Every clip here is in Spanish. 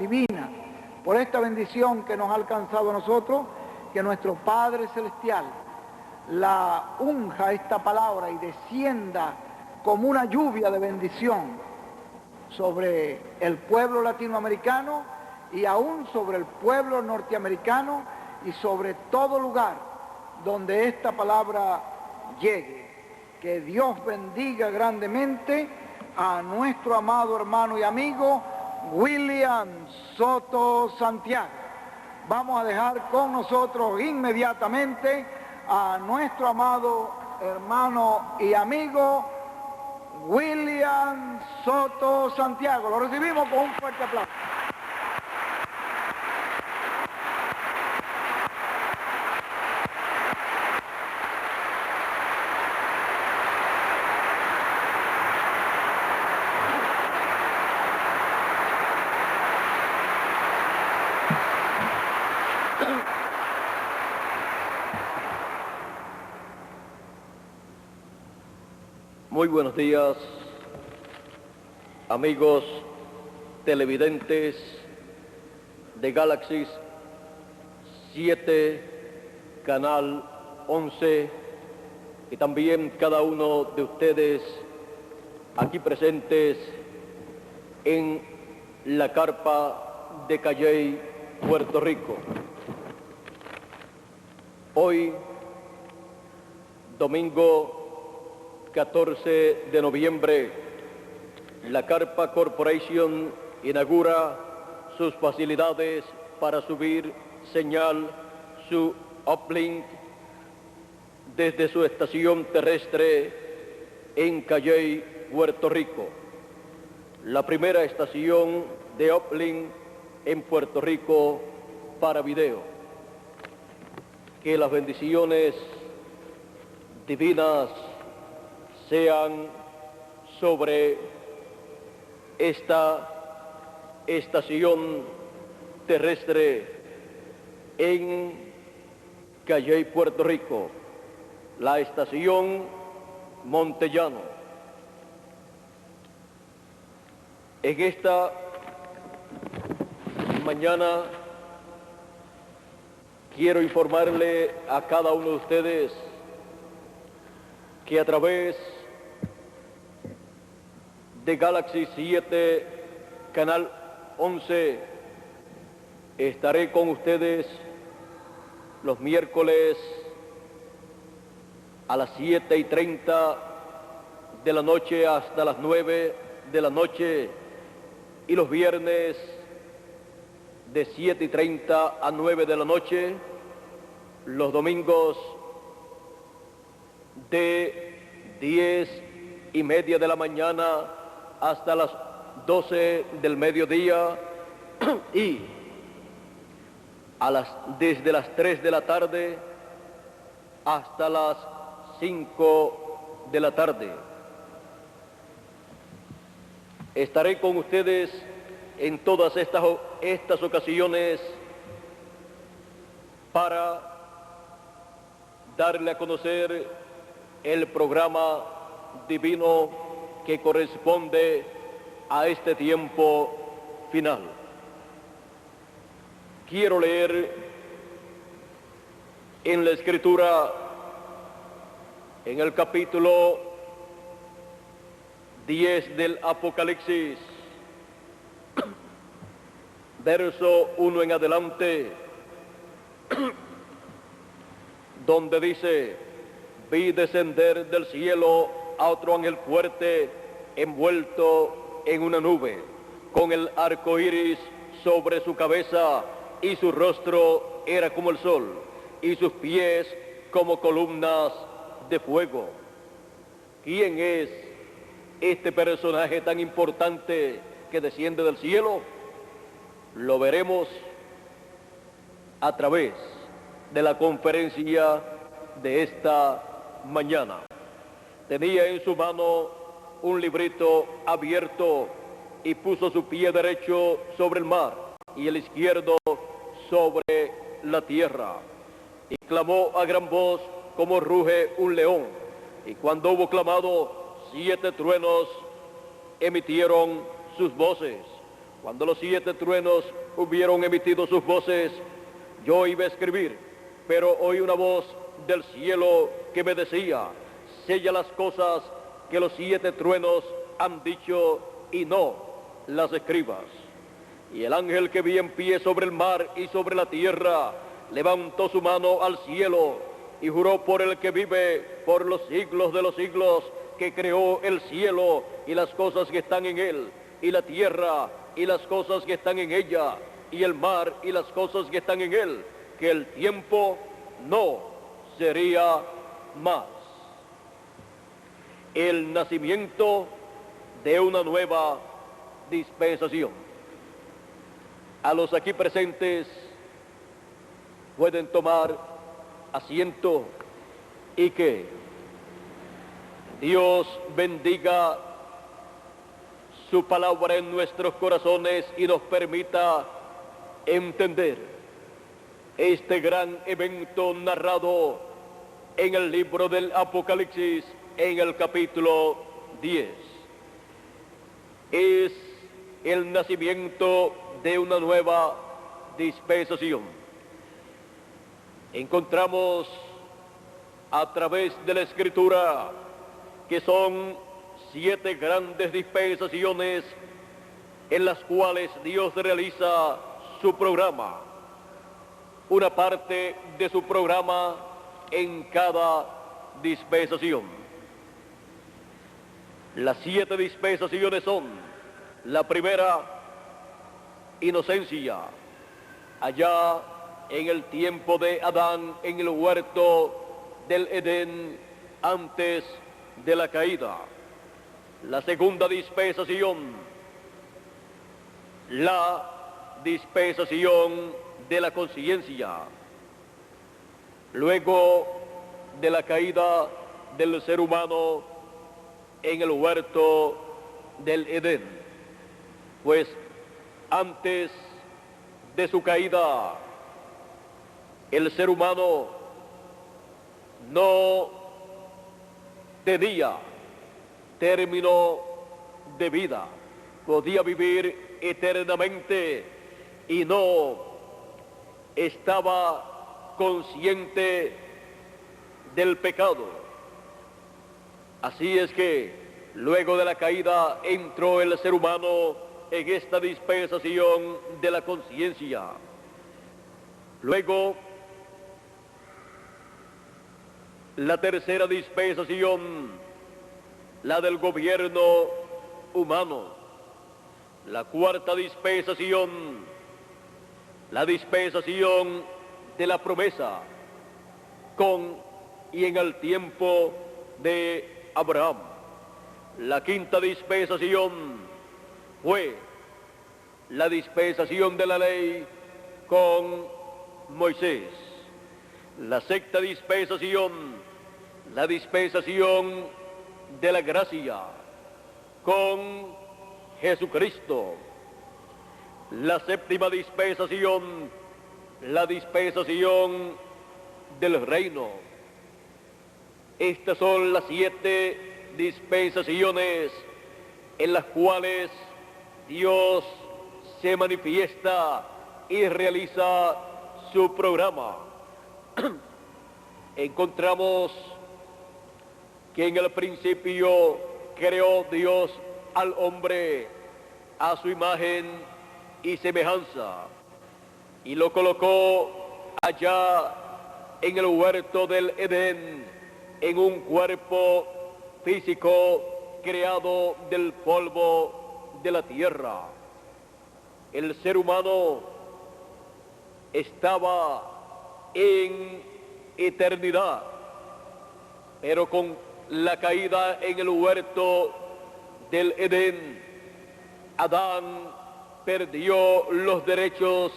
divina, por esta bendición que nos ha alcanzado a nosotros, que nuestro Padre Celestial la unja esta palabra y descienda como una lluvia de bendición sobre el pueblo latinoamericano y aún sobre el pueblo norteamericano y sobre todo lugar donde esta palabra llegue. Que Dios bendiga grandemente a nuestro amado hermano y amigo William Soto Santiago. Vamos a dejar con nosotros inmediatamente a nuestro amado hermano y amigo William Soto Santiago. Lo recibimos con un fuerte aplauso. Muy buenos días, amigos televidentes de Galaxy 7, Canal 11, y también cada uno de ustedes aquí presentes en la carpa de Calley, Puerto Rico. Hoy, domingo 14 de noviembre, la Carpa Corporation inaugura sus facilidades para subir señal, su uplink, desde su estación terrestre en Calley, Puerto Rico. La primera estación de uplink en Puerto Rico para video. Que las bendiciones divinas sean sobre esta estación terrestre en Calley, Puerto Rico, la estación Montellano. En esta mañana quiero informarle a cada uno de ustedes que a través de Galaxy 7, Canal 11, estaré con ustedes los miércoles a las 7:30 de la noche hasta las 9 de la noche y los viernes de 7:30 a 9 de la noche, los domingos de 10:30 de la mañana hasta las 12 del mediodía y desde las 3 de la tarde hasta las 5 de la tarde. Estaré con ustedes en todas estas ocasiones para darle a conocer el programa divino que corresponde a este tiempo final. Quiero leer en la Escritura, en el capítulo 10 del Apocalipsis, verso 1 en adelante, donde dice: vi descender del cielo a otro ángel fuerte, envuelto en una nube, con el arco iris sobre su cabeza, y su rostro era como el sol, y sus pies como columnas de fuego. ¿Quién es este personaje tan importante que desciende del cielo? Lo veremos a través de la conferencia de esta mañana. Tenía en su mano un librito abierto y puso su pie derecho sobre el mar y el izquierdo sobre la tierra. Y clamó a gran voz como ruge un león. Y cuando hubo clamado, 7 truenos emitieron sus voces. Cuando los 7 truenos hubieron emitido sus voces, yo iba a escribir, pero oí una voz del cielo que me decía: sella las cosas que los 7 truenos han dicho y no las escribas. Y el ángel que vi en pie sobre el mar y sobre la tierra levantó su mano al cielo y juró por el que vive por los siglos de los siglos, que creó el cielo y las cosas que están en él, y la tierra y las cosas que están en ella, y el mar y las cosas que están en él, que el tiempo no sería más. El nacimiento de una nueva dispensación. A los aquí presentes pueden tomar asiento y que Dios bendiga su palabra en nuestros corazones y nos permita entender este gran evento narrado en el libro del Apocalipsis en el capítulo 10. Es el nacimiento de una nueva dispensación. Encontramos a través de la Escritura que son 7 grandes dispensaciones en las cuales Dios realiza su programa, una parte de su programa en cada dispensación. Las 7 dispensaciones son: la primera, inocencia, allá en el tiempo de Adán en el huerto del Edén antes de la caída. La segunda dispensación, la dispensación de la conciencia, luego de la caída del ser humano en el huerto del Edén, pues antes de su caída el ser humano no tenía término de vida, podía vivir eternamente y no estaba consciente del pecado. Así es que luego de la caída entró el ser humano en esta dispensación de la conciencia. Luego, la tercera dispensación, la del gobierno humano. La cuarta dispensación, la dispensación de la promesa, con y en el tiempo de Abraham. La quinta dispensación fue la dispensación de la ley con Moisés. La sexta dispensación, la dispensación de la gracia con Jesucristo. La séptima dispensación, la dispensación del reino. Estas son las 7 dispensaciones en las cuales Dios se manifiesta y realiza su programa. Encontramos que en el principio creó Dios al hombre a su imagen y semejanza y lo colocó allá en el huerto del Edén en un cuerpo físico creado del polvo de la tierra. El ser humano estaba en eternidad, pero con la caída en el huerto del Edén, Adán perdió los derechos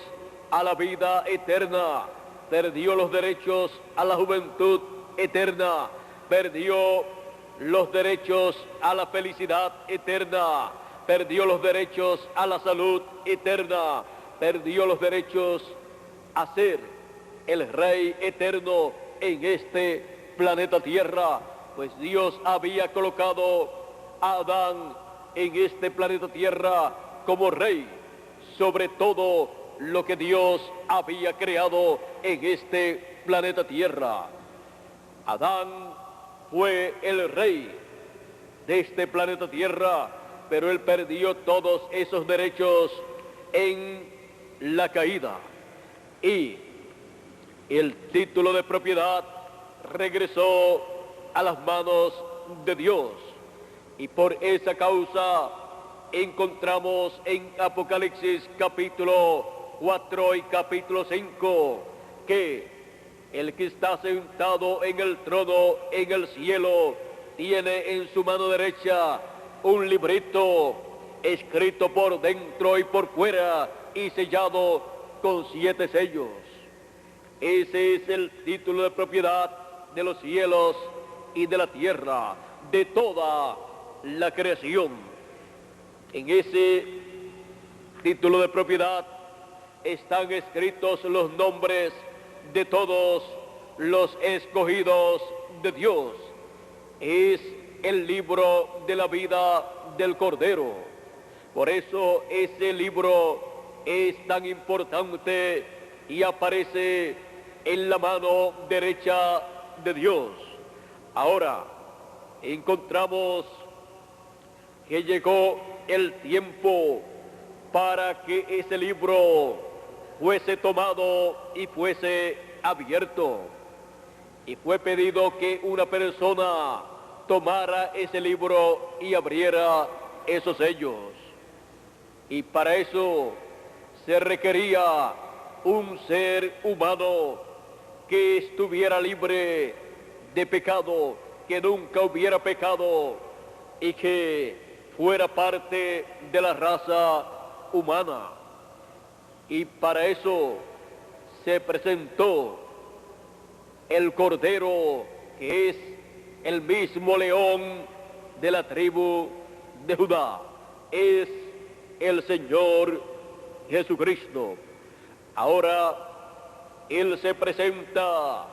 a la vida eterna, perdió los derechos a la juventud eterna, perdió los derechos a la felicidad eterna, perdió los derechos a la salud eterna, perdió los derechos a ser el Rey eterno en este planeta Tierra, pues Dios había colocado a Adán en este planeta Tierra como Rey sobre todo lo que Dios había creado en este planeta Tierra. Adán fue el rey de este planeta Tierra, pero él perdió todos esos derechos en la caída. Y el título de propiedad regresó a las manos de Dios. Y por esa causa encontramos en Apocalipsis capítulo 4 y capítulo 5 que el que está sentado en el trono en el cielo tiene en su mano derecha un librito escrito por dentro y por fuera y sellado con 7 sellos. Ese es el título de propiedad de los cielos y de la tierra, de toda la creación. En ese título de propiedad están escritos los nombres de todos los escogidos de Dios. Es el libro de la vida del Cordero. Por eso ese libro es tan importante y aparece en la mano derecha de Dios. Ahora encontramos que llegó el tiempo para que ese libro fuese tomado y fuese abierto. Y fue pedido que una persona tomara ese libro y abriera esos sellos. Y para eso se requería un ser humano que estuviera libre de pecado, que nunca hubiera pecado y que fuera parte de la raza humana. Y para eso se presentó el Cordero, que es el mismo león de la tribu de Judá. Es el Señor Jesucristo. Ahora Él se presenta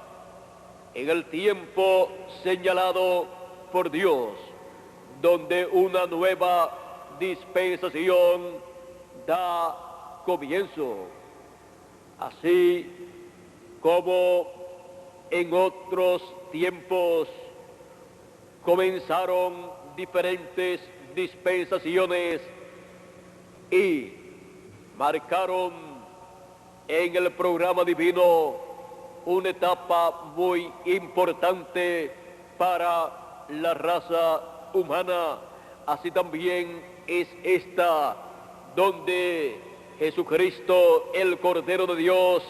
en el tiempo señalado por Dios, donde una nueva dispensación da comienzo. Así como en otros tiempos comenzaron diferentes dispensaciones y marcaron en el programa divino una etapa muy importante para la raza humana. Así también es esta, donde Jesucristo, el Cordero de Dios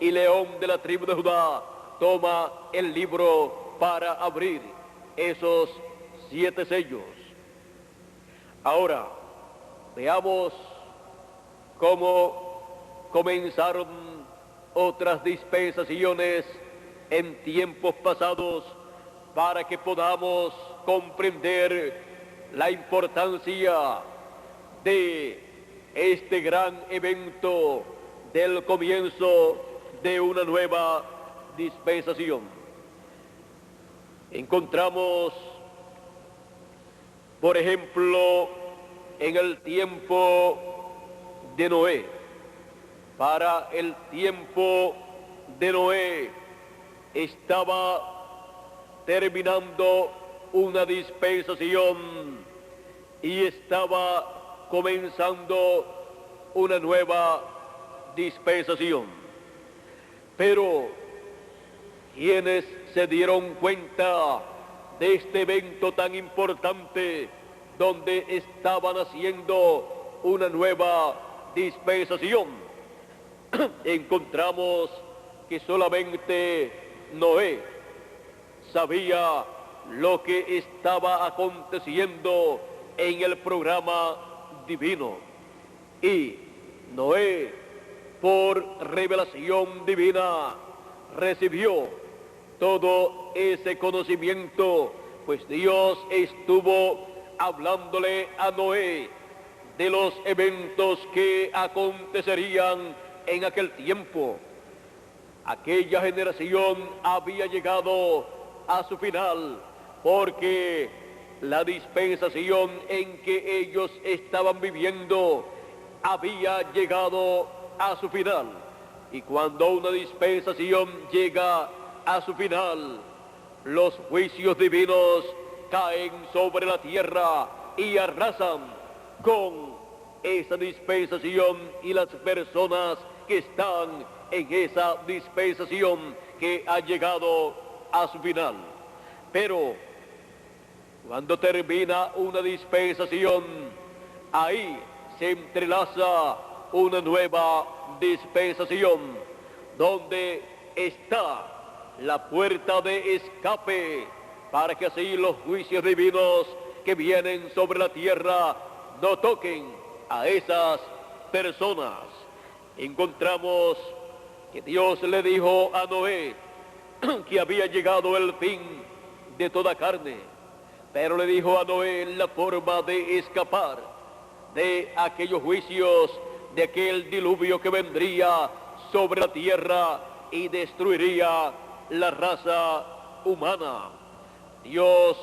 y León de la tribu de Judá, toma el libro para abrir esos 7 sellos. Ahora, veamos cómo comenzaron otras dispensaciones en tiempos pasados para que podamos comprender la importancia de este gran evento del comienzo de una nueva dispensación. Encontramos, por ejemplo, en el tiempo de Noé. Para el tiempo de Noé estaba terminando una dispensación y estaba comenzando una nueva dispensación. Pero quienes se dieron cuenta de este evento tan importante, donde estaban haciendo una nueva dispensación, encontramos que solamente Noé sabía lo que estaba aconteciendo en el programa divino. Y Noé, por revelación divina, recibió todo ese conocimiento, pues Dios estuvo hablándole a Noé de los eventos que acontecerían en aquel tiempo. Aquella generación había llegado a su final, porque la dispensación en que ellos estaban viviendo había llegado a su final. Y cuando una dispensación llega a su final, los juicios divinos caen sobre la tierra y arrasan con esa dispensación y las personas que están en esa dispensación que ha llegado a su final. Pero cuando termina una dispensación, ahí se entrelaza una nueva dispensación, donde está la puerta de escape, para que así los juicios divinos que vienen sobre la tierra no toquen a esas personas. Encontramos que Dios le dijo a Noé que había llegado el fin de toda carne, pero le dijo a Noé la forma de escapar de aquellos juicios, de aquel diluvio que vendría sobre la tierra y destruiría la raza humana. Dios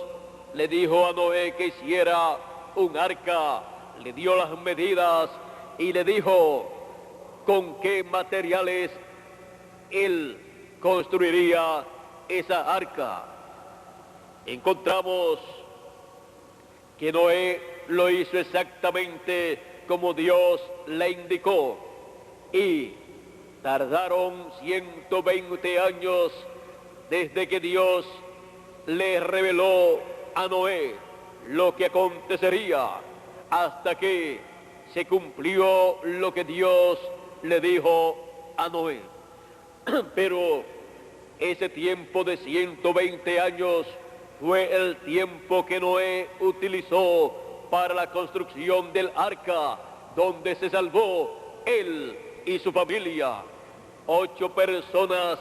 le dijo a Noé que hiciera un arca, le dio las medidas y le dijo con qué materiales él construiría esa arca. Encontramos que Noé lo hizo exactamente como Dios le indicó, y tardaron 120 años desde que Dios le reveló a Noé lo que acontecería, hasta que se cumplió lo que Dios le dijo a Noé. Pero ese tiempo de 120 años fue el tiempo que Noé utilizó para la construcción del arca, donde se salvó él y su familia. 8 personas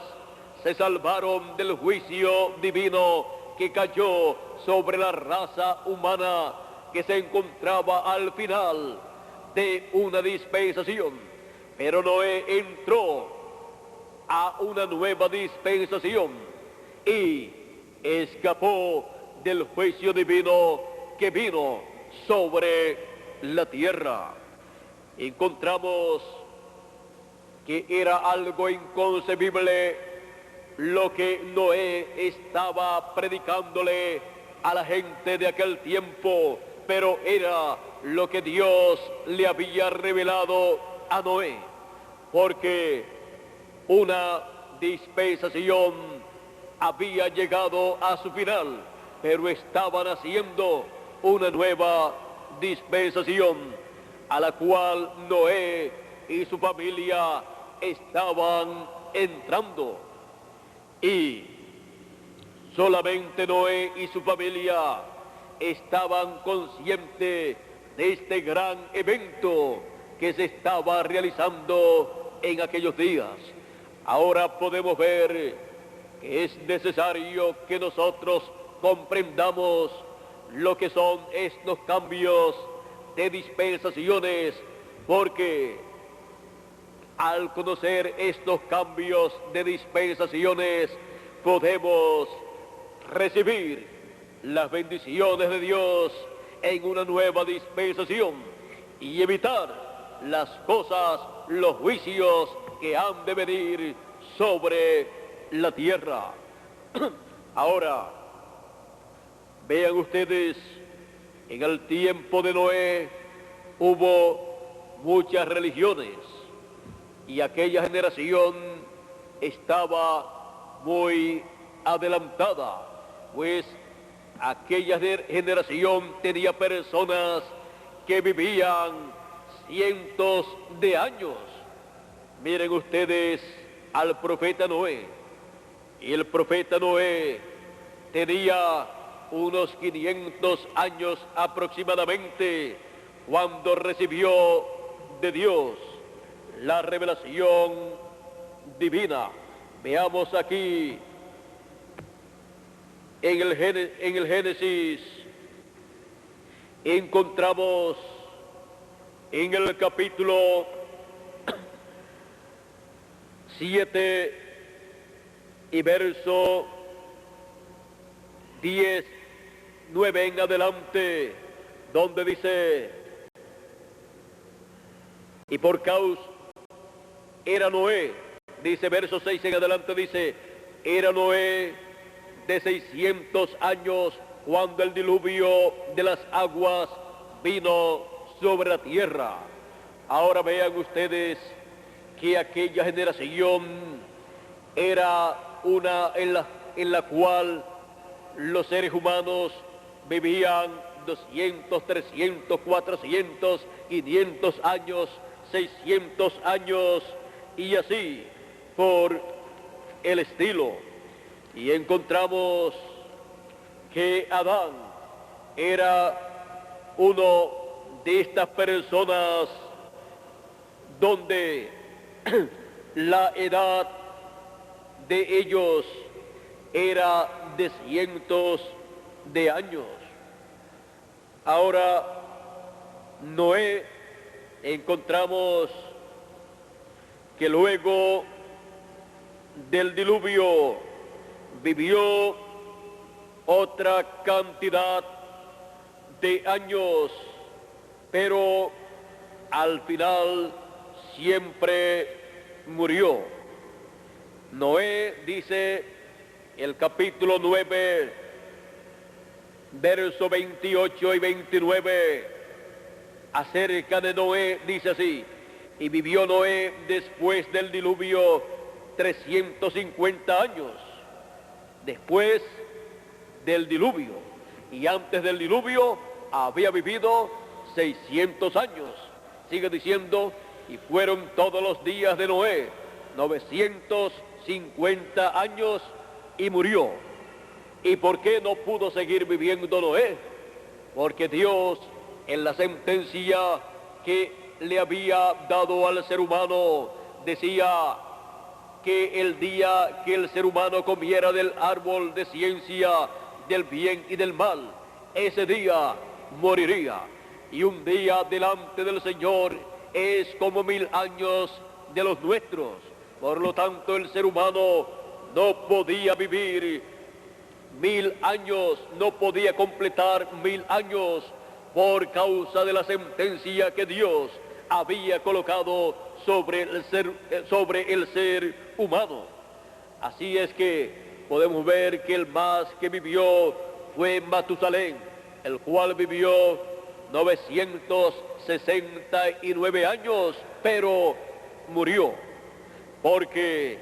se salvaron del juicio divino que cayó sobre la raza humana, que se encontraba al final de una dispensación. Pero Noé entró a una nueva dispensación y escapó del juicio divino que vino sobre la tierra. Encontramos que era algo inconcebible lo que Noé estaba predicándole a la gente de aquel tiempo, pero era lo que Dios le había revelado a Noé, porque una dispensación había llegado a su final, pero estaban haciendo una nueva dispensación, a la cual Noé y su familia estaban entrando. Y solamente Noé y su familia estaban conscientes de este gran evento que se estaba realizando en aquellos días. Ahora podemos ver que es necesario que nosotros comprendamos lo que son estos cambios de dispensaciones, porque al conocer estos cambios de dispensaciones podemos recibir las bendiciones de Dios en una nueva dispensación y evitar las cosas, los juicios que han de venir sobre la tierra. Ahora, vean ustedes, en el tiempo de Noé hubo muchas religiones y aquella generación estaba muy adelantada, pues aquella generación tenía personas que vivían cientos de años. Miren ustedes al profeta Noé, y el profeta Noé tenía unos 500 años aproximadamente cuando recibió de Dios la revelación divina. Veamos aquí en el Génesis, encontramos en el capítulo 7 y verso 10, 9 en adelante, donde dice: Y por causa, era Noé, dice verso 6 en adelante, dice, era Noé de 600 años cuando el diluvio de las aguas vino sobre la tierra. Ahora vean ustedes que aquella generación era una en la cual los seres humanos vivían 200, 300, 400, 500 años, 600 años y así por el estilo. Y encontramos que Adán era uno de estas personas donde la edad de ellos era de cientos de años. Ahora, Noé, encontramos que luego del diluvio vivió otra cantidad de años, pero al final siempre murió. Noé, dice el capítulo 9, verso 28 y 29, acerca de Noé, dice así: y vivió Noé después del diluvio 350 años, después del diluvio, y antes del diluvio había vivido 600 años. Sigue diciendo, y fueron todos los días de Noé 950 años y murió. ¿Y por qué no pudo seguir viviendo Noé? Porque Dios, en la sentencia que le había dado al ser humano, decía que el día que el ser humano comiera del árbol de ciencia del bien y del mal, ese día moriría. Y un día delante del Señor es como 1000 años de los nuestros. Por lo tanto, el ser humano no podía vivir 1000 años, no podía completar 1000 años por causa de la sentencia que Dios había colocado sobre el ser humano. Así es que podemos ver que el más que vivió fue Matusalén, el cual vivió 969 años, pero murió, porque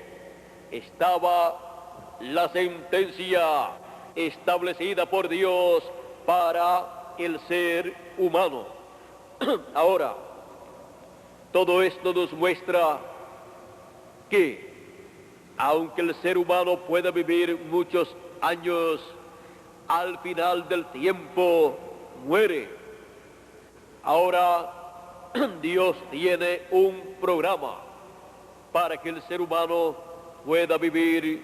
estaba la sentencia establecida por Dios para el ser humano. Ahora, todo esto nos muestra que, aunque el ser humano pueda vivir muchos años, al final del tiempo muere. Ahora, Dios tiene un programa para que el ser humano pueda vivir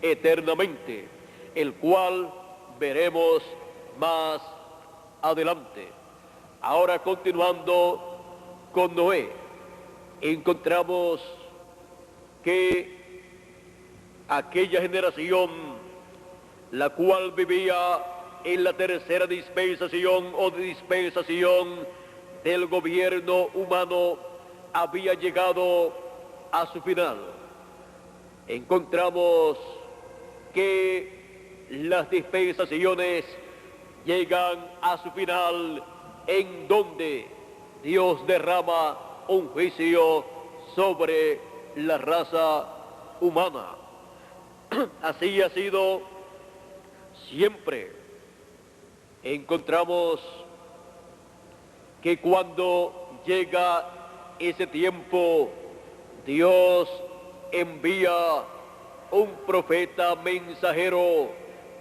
eternamente, el cual veremos más adelante. Ahora, continuando con Noé, encontramos que aquella generación, la cual vivía en la tercera dispensación o dispensación del gobierno humano, había llegado a su final. Encontramos que las dispensaciones llegan a su final en donde Dios derrama un juicio sobre la raza humana. Así ha sido siempre. Encontramos que cuando llega ese tiempo, Dios envía un profeta mensajero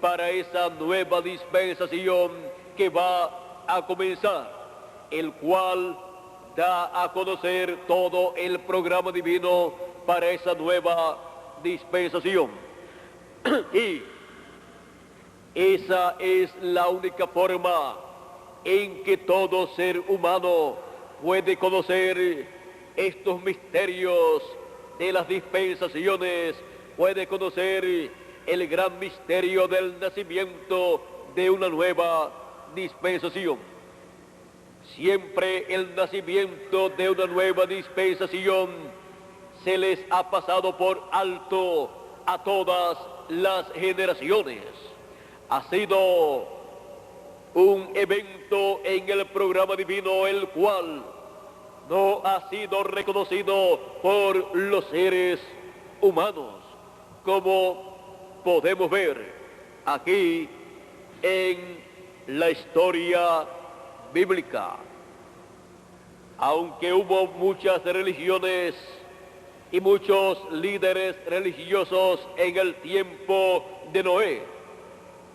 para esa nueva dispensación que va a comenzar, el cual da a conocer todo el programa divino para esa nueva dispensación. Y esa es la única forma en que todo ser humano puede conocer estos misterios de las dispensaciones, puede conocer el gran misterio del nacimiento de una nueva dispensación. Siempre el nacimiento de una nueva dispensación se les ha pasado por alto a todas las generaciones. Ha sido un evento en el programa divino el cual no ha sido reconocido por los seres humanos, como podemos ver aquí en la historia bíblica. Aunque hubo muchas religiones y muchos líderes religiosos en el tiempo de Noé,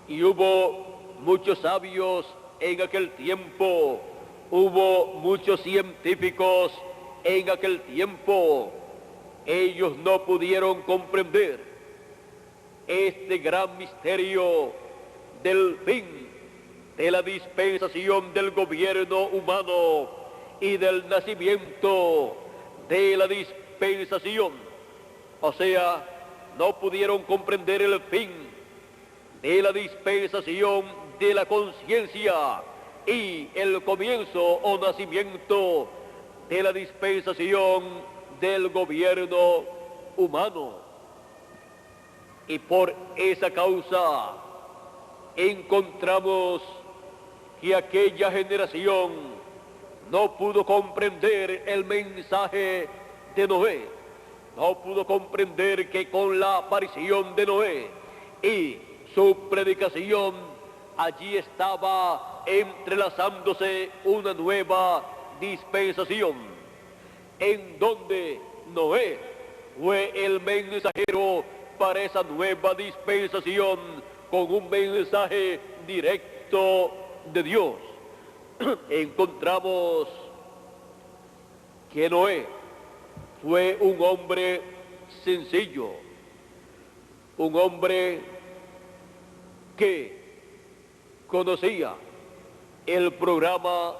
y hubo muchos sabios en aquel tiempo, hubo muchos científicos en aquel tiempo, ellos no pudieron comprender este gran misterio del fin de la dispensación del gobierno humano y del nacimiento de la dispensación. O sea, no pudieron comprender el fin de la dispensación de la conciencia y el comienzo o nacimiento de la dispensación del gobierno humano. Y por esa causa encontramos que aquella generación no pudo comprender el mensaje de Noé, no pudo comprender que con la aparición de Noé y su predicación, allí estaba entrelazándose una nueva dispensación, en donde Noé fue el mensajero para esa nueva dispensación, con un mensaje directo de Dios. Encontramos que Noé fue un hombre sencillo, un hombre que conocía el programa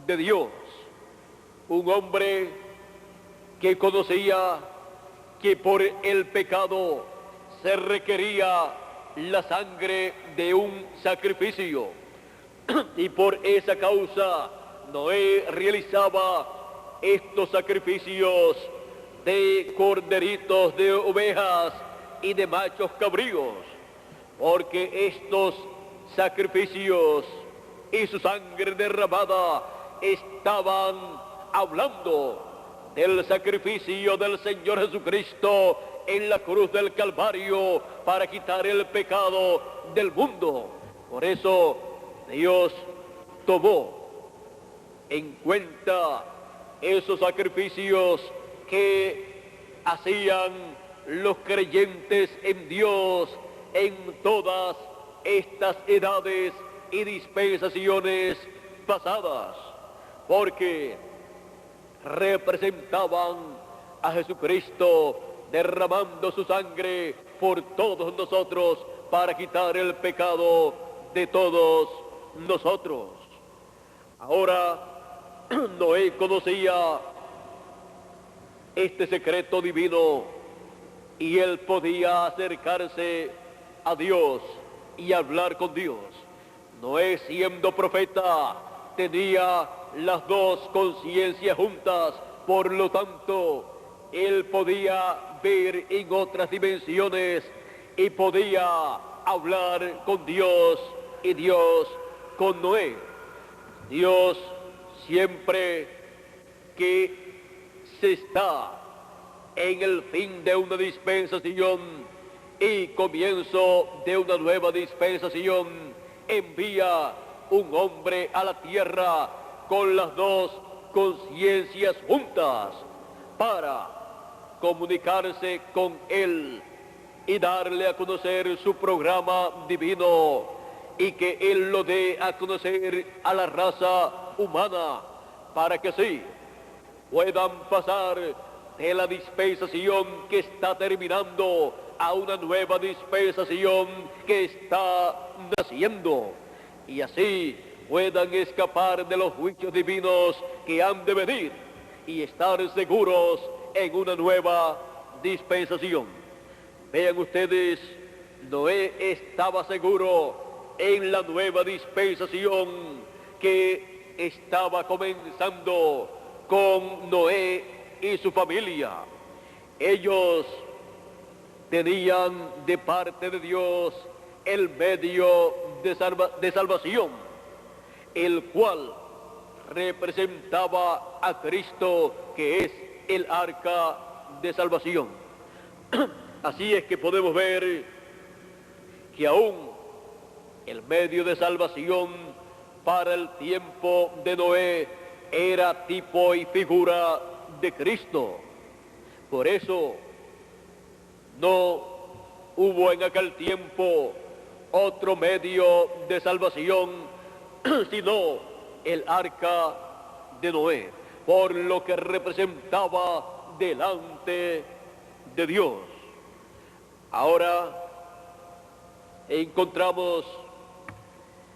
de Dios, un hombre que conocía que por el pecado se requería la sangre de un sacrificio, y por esa causa Noé realizaba estos sacrificios de corderitos, de ovejas y de machos cabríos, porque estos sacrificios y su sangre derramada estaban hablando del sacrificio del Señor Jesucristo en la cruz del Calvario para quitar el pecado del mundo. Por eso Dios tomó en cuenta esos sacrificios que hacían los creyentes en Dios en todas estas edades y dispensaciones pasadas, porque representaban a Jesucristo derramando su sangre por todos nosotros para quitar el pecado de todos nosotros. Ahora Noé conocía este secreto divino y él podía acercarse a Dios y hablar con Dios. Noé, siendo profeta, tenía las dos conciencias juntas, por lo tanto él podía ver en otras dimensiones y podía hablar con Dios y Dios con Noé. Dios, siempre que se está en el fin de una dispensación y comienzo de una nueva dispensación, envía un hombre a la tierra con las dos conciencias juntas para comunicarse con él y darle a conocer su programa divino, y que él lo dé a conocer a la raza humana, para que sí puedan pasar de la dispensación que está terminando a una nueva dispensación que está naciendo, y así puedan escapar de los juicios divinos que han de venir y estar seguros en una nueva dispensación. Vean ustedes, Noé estaba seguro en la nueva dispensación que estaba comenzando con Noé y su familia. Ellos tenían de parte de Dios el medio de salvación, el cual representaba a Cristo, que es el arca de salvación. Así es que podemos ver que aún el medio de salvación para el tiempo de Noé era tipo y figura de Cristo. Por eso no hubo en aquel tiempo otro medio de salvación sino el arca de Noé, por lo que representaba delante de Dios. Ahora encontramos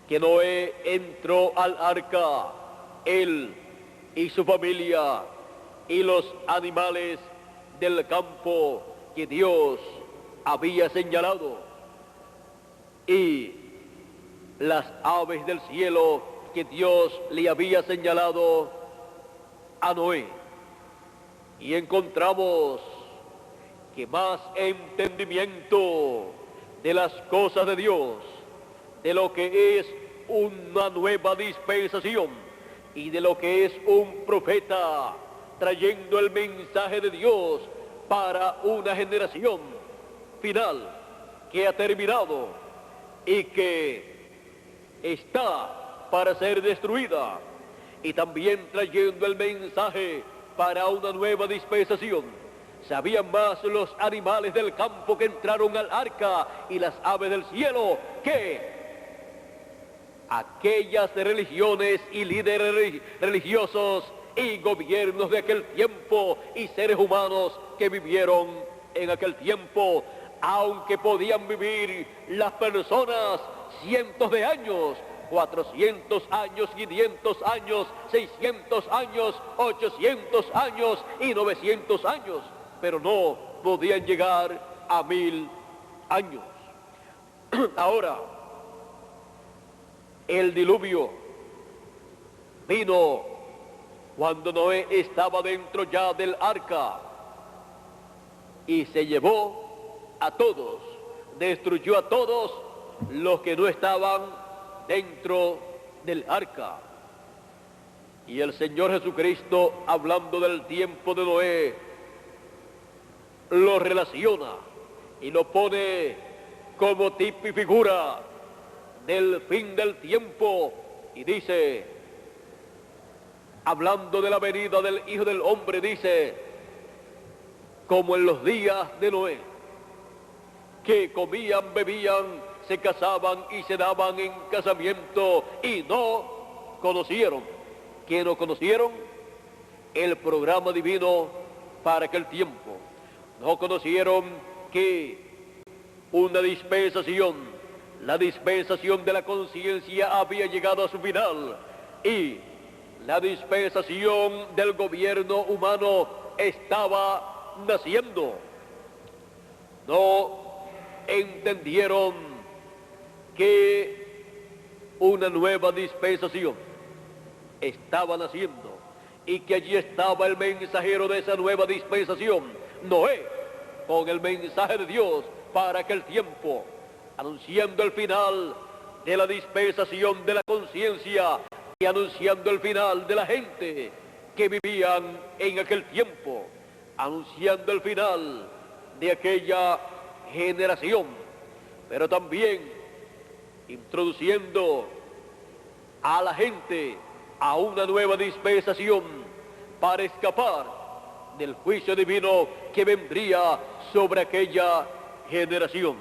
que Noé entró al arca, él y su familia y los animales del campo que Dios había señalado, y las aves del cielo que Dios le había señalado a Noé. Y encontramos que más entendimiento de las cosas de Dios, de lo que es una nueva dispensación y de lo que es un profeta trayendo el mensaje de Dios para una generación final que ha terminado y que está para ser destruida, y también trayendo el mensaje para una nueva dispensación. Sabían más los animales del campo que entraron al arca y las aves del cielo que aquellas religiones y líderes religiosos y gobiernos de aquel tiempo y seres humanos que vivieron en aquel tiempo, aunque podían vivir las personas cientos de años, 400 años, 500 años, 600 años, 800 años y 900 años, pero no podían llegar a 1000 años. Ahora, el diluvio vino cuando Noé estaba dentro ya del arca y se llevó a todos, destruyó a todos los que no estaban dentro del arca. Y el Señor Jesucristo, hablando del tiempo de Noé, lo relaciona y lo pone como tipo y figura del fin del tiempo, y dice, hablando de la venida del Hijo del Hombre, dice, como en los días de Noé, que comían, bebían, se casaban y se daban en casamiento y no conocieron. ¿Qué no conocieron? El programa divino para aquel tiempo. No conocieron que una dispensación, la dispensación de la conciencia, había llegado a su final, y la dispensación del gobierno humano estaba naciendo. No entendieron que una nueva dispensación estaba naciendo y que allí estaba el mensajero de esa nueva dispensación, Noé, con el mensaje de Dios para aquel tiempo, anunciando el final de la dispensación de la conciencia y anunciando el final de la gente que vivían en aquel tiempo, anunciando el final de aquella generación, pero también introduciendo a la gente a una nueva dispensación para escapar del juicio divino que vendría sobre aquella generación.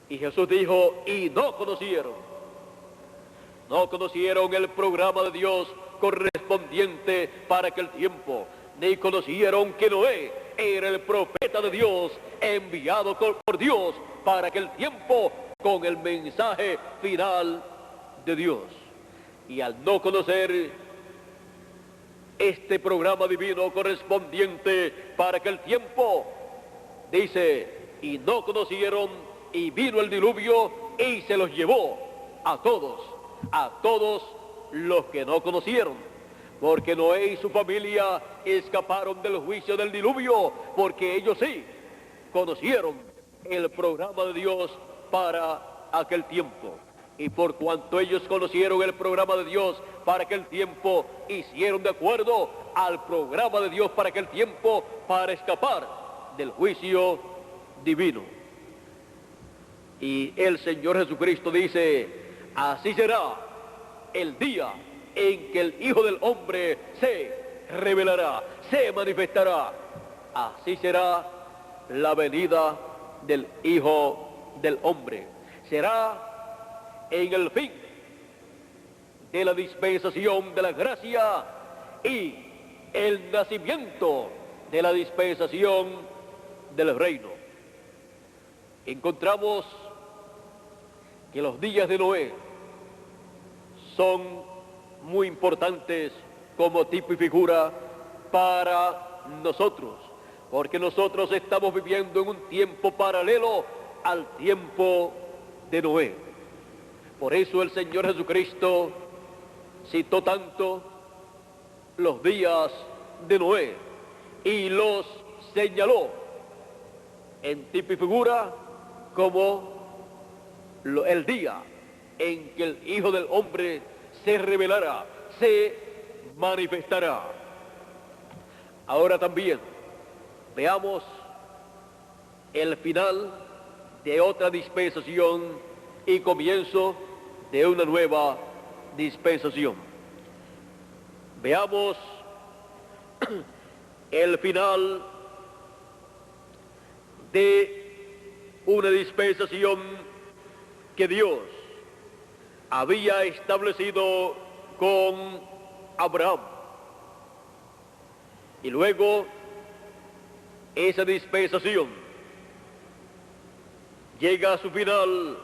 Y Jesús dijo, y no conocieron el programa de Dios correspondiente para aquel tiempo, ni conocieron que Noé era el profeta de Dios, enviado por Dios para aquel tiempo con el mensaje final de Dios. Y al no conocer este programa divino correspondiente para aquel tiempo, dice, y no conocieron, y vino el diluvio y se los llevó a todos los que no conocieron, porque Noé y su familia escaparon del juicio del diluvio, porque ellos sí conocieron el programa de Dios para aquel tiempo. Y por cuanto ellos conocieron el programa de Dios para aquel tiempo, hicieron de acuerdo al programa de Dios para aquel tiempo para escapar del juicio divino. Y el Señor Jesucristo dice, así será el día en que el Hijo del Hombre se revelará, se manifestará. Así será la venida del Hijo del Hombre. Será en el fin de la dispensación de la gracia y el nacimiento de la dispensación del reino. Encontramos que los días de Noé son muy importantes como tipo y figura para nosotros, porque nosotros estamos viviendo en un tiempo paralelo al tiempo de Noé. Por eso el Señor Jesucristo citó tanto los días de Noé y los señaló en tipo y figura como el día en que el Hijo del Hombre se revelará, se manifestará. Ahora también veamos el final de otra dispensación y comienzo de una nueva dispensación. Veamos el final de una dispensación que Dios había establecido con Abraham. Y luego esa dispensación llega a su final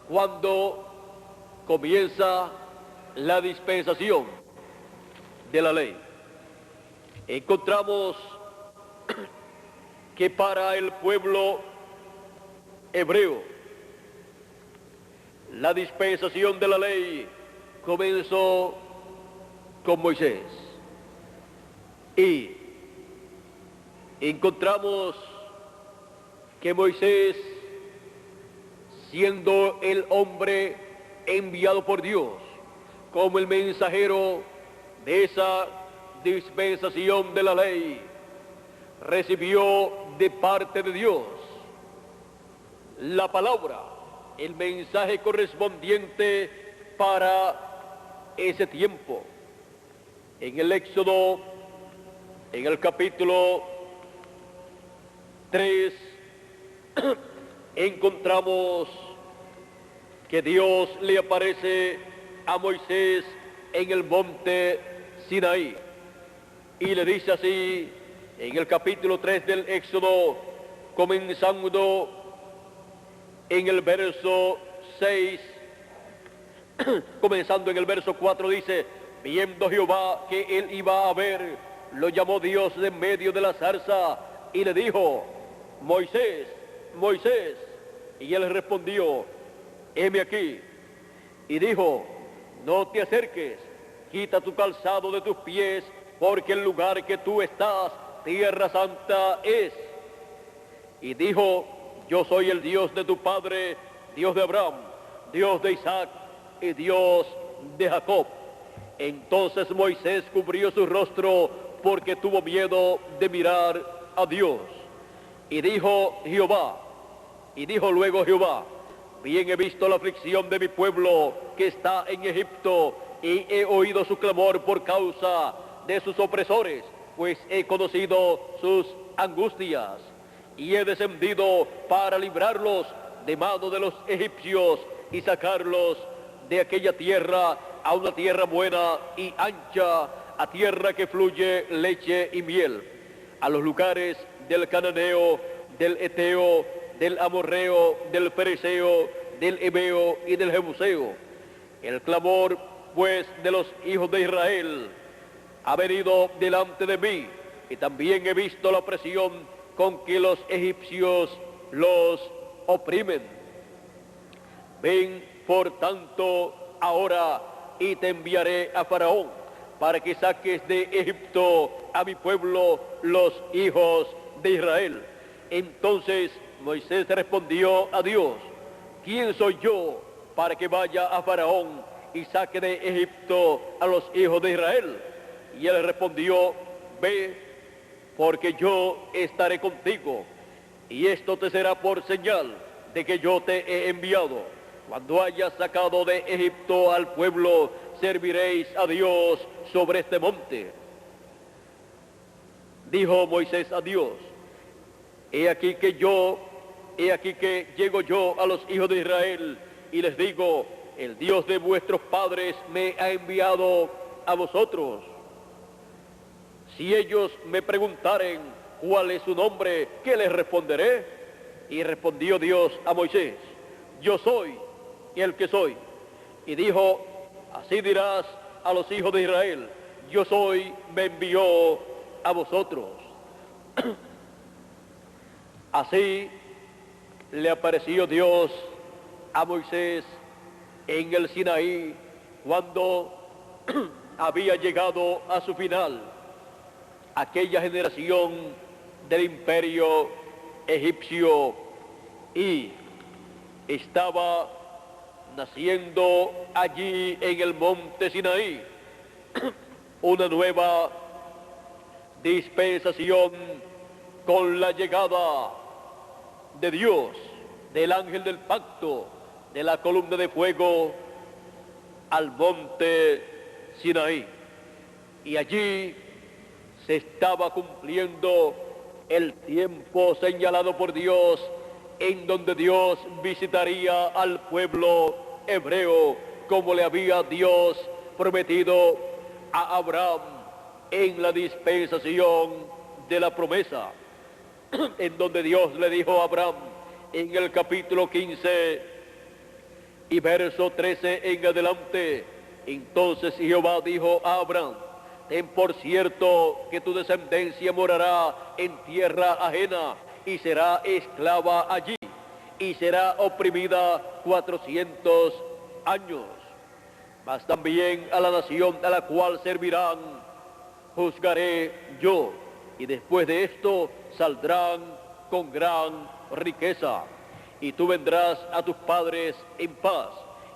cuando comienza la dispensación de la ley. Encontramos que para el pueblo hebreo la dispensación de la ley comenzó con Moisés. Y encontramos que Moisés, siendo el hombre enviado por Dios como el mensajero de esa dispensación de la ley, recibió de parte de Dios la palabra, el mensaje correspondiente para ese tiempo. En el Éxodo, en el capítulo 3, encontramos que Dios le aparece a Moisés en el monte Sinaí y le dice así en el capítulo 3 del Éxodo, comenzando en el verso 6, comenzando en el verso 4, dice: viendo Jehová que él iba a ver, lo llamó Dios de medio de la zarza y le dijo: Moisés, Moisés. Y él respondió: heme aquí. Y dijo: no te acerques, quita tu calzado de tus pies, porque el lugar que tú estás, tierra santa es. Y dijo: yo soy el Dios de tu padre, Dios de Abraham, Dios de Isaac y Dios de Jacob. Entonces Moisés cubrió su rostro porque tuvo miedo de mirar a Dios. Y dijo luego Jehová: bien he visto la aflicción de mi pueblo que está en Egipto, y he oído su clamor por causa de sus opresores, pues he conocido sus angustias, y he descendido para librarlos de mano de los egipcios y sacarlos de aquella tierra a una tierra buena y ancha, a tierra que fluye leche y miel, a los lugares del cananeo, del eteo, del amorreo, del pereceo, del heveo y del jebuseo. El clamor pues de los hijos de Israel ha venido delante de mí, y también he visto la opresión con que los egipcios los oprimen. Ven por tanto ahora y te enviaré a Faraón, para que saques de Egipto a mi pueblo, los hijos de Israel. Entonces Moisés respondió a Dios: ¿quién soy yo para que vaya a Faraón y saque de Egipto a los hijos de Israel? Y él respondió: ve, porque yo estaré contigo, y esto te será por señal de que yo te he enviado. Cuando hayas sacado de Egipto al pueblo, serviréis a Dios sobre este monte. Dijo Moisés a Dios: he aquí que llego yo a los hijos de Israel y les digo: el Dios de vuestros padres me ha enviado a vosotros. Si ellos me preguntaren cuál es su nombre, ¿qué les responderé? Y respondió Dios a Moisés: yo soy el que soy. Y dijo: así dirás a los hijos de Israel: yo soy, me envió a vosotros. Así le apareció Dios a Moisés en el Sinaí cuando había llegado a su final aquella generación del imperio egipcio, y estaba naciendo allí en el monte Sinaí una nueva dispensación con la llegada de Dios, del ángel del pacto, de la columna de fuego al monte Sinaí. Y allí se estaba cumpliendo el tiempo señalado por Dios, en donde Dios visitaría al pueblo hebreo, como le había Dios prometido a Abraham en la dispensación de la promesa, en donde Dios le dijo a Abraham en el capítulo 15 y verso 13 en adelante: entonces Jehová dijo a Abraham: ten por cierto que tu descendencia morará en tierra ajena y será esclava allí, y será oprimida 400 años. Mas también a la nación a la cual servirán juzgaré yo, y después de esto saldrán con gran riqueza. Y tú vendrás a tus padres en paz,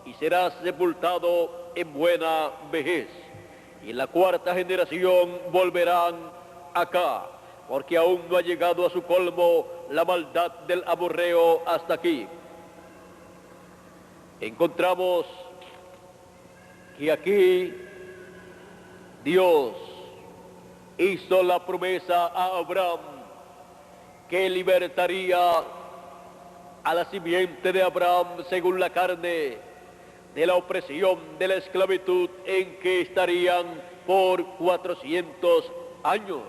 y serás sepultado en buena vejez. Y en la cuarta generación volverán acá, porque aún no ha llegado a su colmo la maldad del amorreo hasta aquí. Encontramos que aquí Dios hizo la promesa a Abraham que libertaría a la simiente de Abraham según la carne de la opresión de la esclavitud en que estarían por 400 años.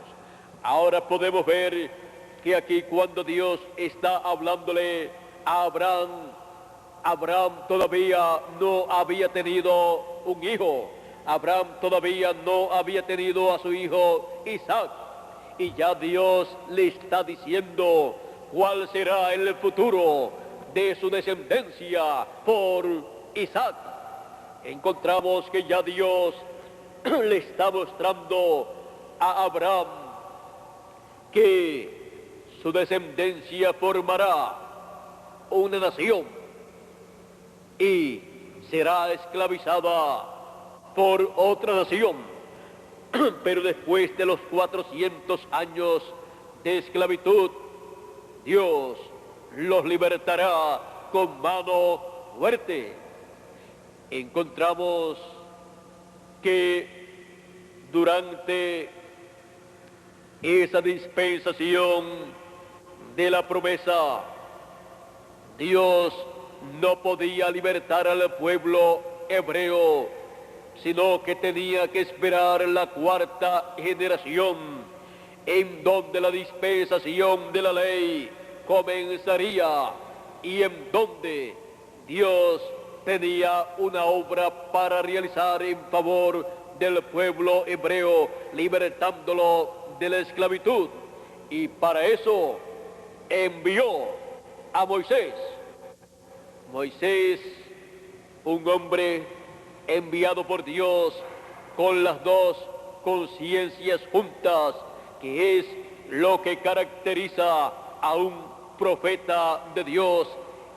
Ahora podemos ver que aquí, cuando Dios está hablándole a Abraham, Abraham todavía no había tenido un hijo. Abraham todavía no había tenido a su hijo Isaac. Y ya Dios le está diciendo cuál será el futuro de su descendencia por Isaac. Encontramos que ya Dios le está mostrando a Abraham que su descendencia formará una nación y será esclavizada por otra nación. Pero después de los 400 años de esclavitud, Dios los libertará con mano fuerte. Encontramos que durante esa dispensación de la promesa, Dios no podía libertar al pueblo hebreo, sino que tenía que esperar la cuarta generación, en donde la dispensación de la ley comenzaría y en donde Dios tenía una obra para realizar en favor del pueblo hebreo, libertándolo de la esclavitud. Y para eso envió a Moisés. Moisés, un hombre enviado por Dios con las dos conciencias juntas, que es lo que caracteriza a un profeta de Dios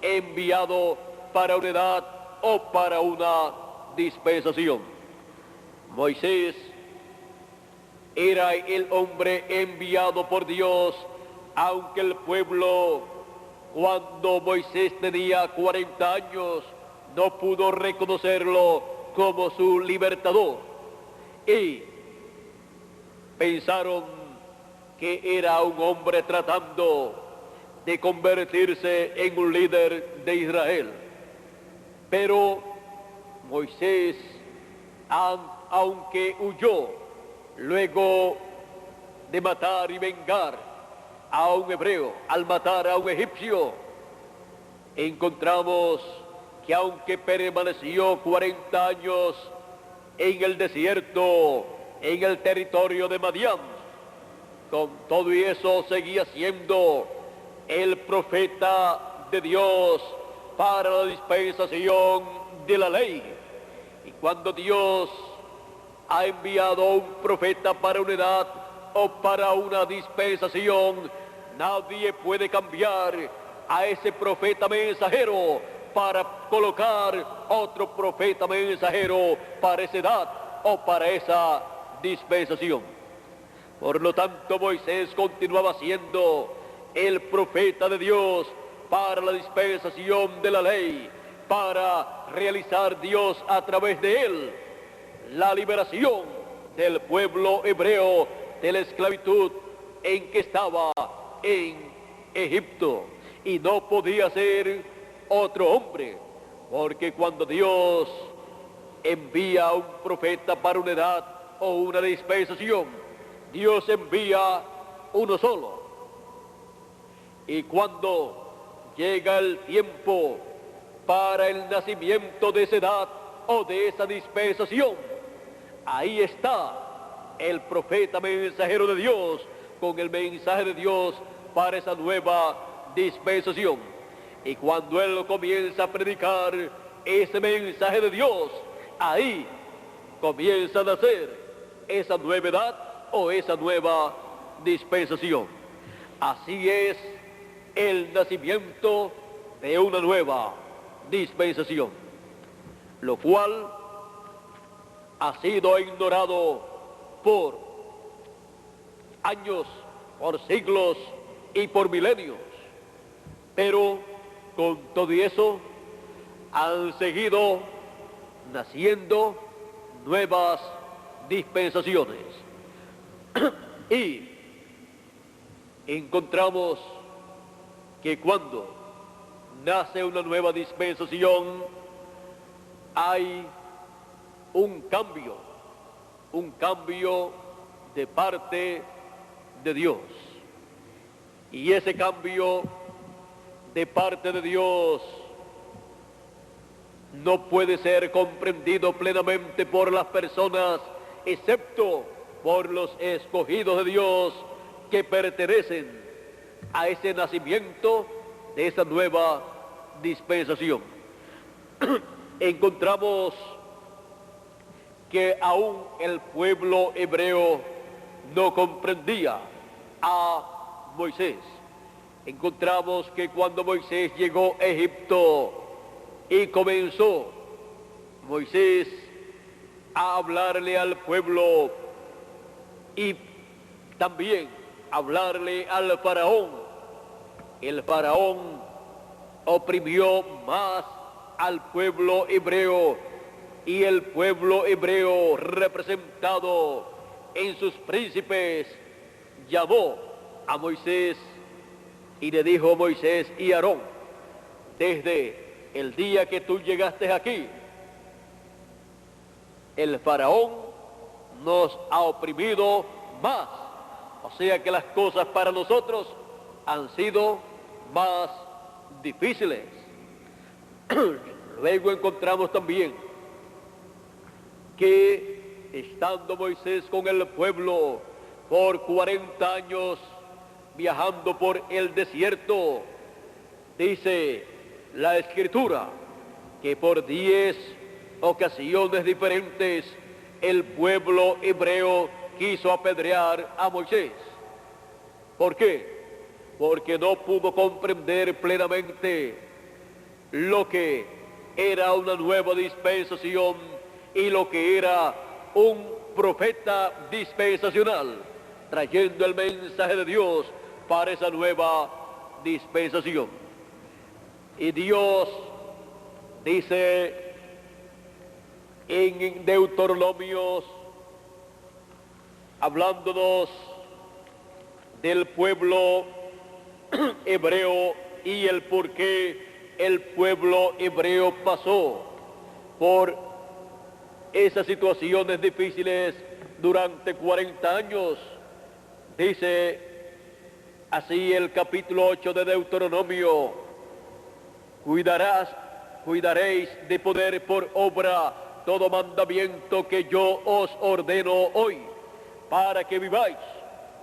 enviado para una edad o para una dispensación. Moisés era el hombre enviado por Dios, aunque el pueblo, cuando Moisés tenía 40 años, no pudo reconocerlo como su libertador. Y pensaron que era un hombre tratando de convertirse en un líder de Israel. Pero Moisés, aunque huyó luego de matar y vengar a un hebreo, al matar a un egipcio, encontramos que aunque permaneció 40 años en el desierto, en el territorio de Madián, con todo y eso seguía siendo el profeta de Dios para la dispensación de la ley. Y cuando Dios ha enviado a un profeta para una edad o para una dispensación, nadie puede cambiar a ese profeta mensajero para colocar otro profeta mensajero para esa edad o para esa dispensación. Por lo tanto, Moisés continuaba siendo el profeta de Dios para la dispensación de la ley, para realizar Dios a través de él la liberación del pueblo hebreo de la esclavitud en que estaba en Egipto. Y no podía ser otro hombre, porque cuando Dios envía a un profeta para una edad o una dispensación, Dios envía uno solo. Y cuando llega el tiempo para el nacimiento de esa edad o de esa dispensación, ahí está el profeta mensajero de Dios con el mensaje de Dios para esa nueva dispensación. Y cuando él comienza a predicar ese mensaje de Dios, ahí comienza a nacer esa nueva edad o esa nueva dispensación. Así es el nacimiento de una nueva dispensación, lo cual ha sido ignorado por años, por siglos y por milenios. Pero con todo eso han seguido naciendo nuevas dispensaciones. Y encontramos que cuando nace una nueva dispensación, hay un cambio de parte de Dios. Y ese cambio de parte de Dios no puede ser comprendido plenamente por las personas, excepto por los escogidos de Dios que pertenecen a ese nacimiento de esa nueva dispensación. Encontramos que aún el pueblo hebreo no comprendía a Moisés. Encontramos que cuando Moisés llegó a Egipto y comenzó Moisés a hablarle al pueblo y también hablarle al faraón, el faraón oprimió más al pueblo hebreo, y el pueblo hebreo, representado en sus príncipes, llamó a Moisés y le dijo: Moisés y Aarón, desde el día que tú llegaste aquí, el faraón nos ha oprimido más. O sea que las cosas para nosotros han sido más difíciles. Luego encontramos también que estando Moisés con el pueblo por 40 años viajando por el desierto, dice la Escritura que por 10 ocasiones diferentes, el pueblo hebreo quiso apedrear a Moisés. ¿Por qué? Porque no pudo comprender plenamente lo que era una nueva dispensación y lo que era un profeta dispensacional, trayendo el mensaje de Dios para esa nueva dispensación. Y Dios dice en Deuteronomios, hablándonos del pueblo hebreo y el por qué el pueblo hebreo pasó por esas situaciones difíciles durante 40 años. Dice así el capítulo 8 de Deuteronomio: cuidaréis de poner por obra todo mandamiento que yo os ordeno hoy, para que viváis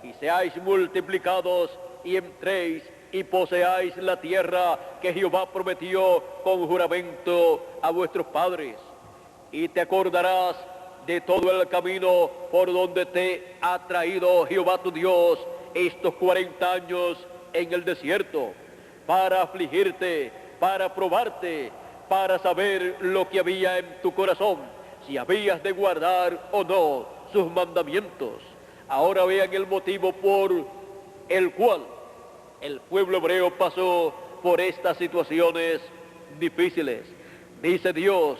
y seáis multiplicados y entréis y poseáis la tierra que Jehová prometió con juramento a vuestros padres. Y te acordarás de todo el camino por donde te ha traído Jehová tu Dios estos 40 años en el desierto, para afligirte, para probarte, para saber lo que había en tu corazón, si habías de guardar o no sus mandamientos. Ahora vean el motivo por el cual el pueblo hebreo pasó por estas situaciones difíciles. Dice Dios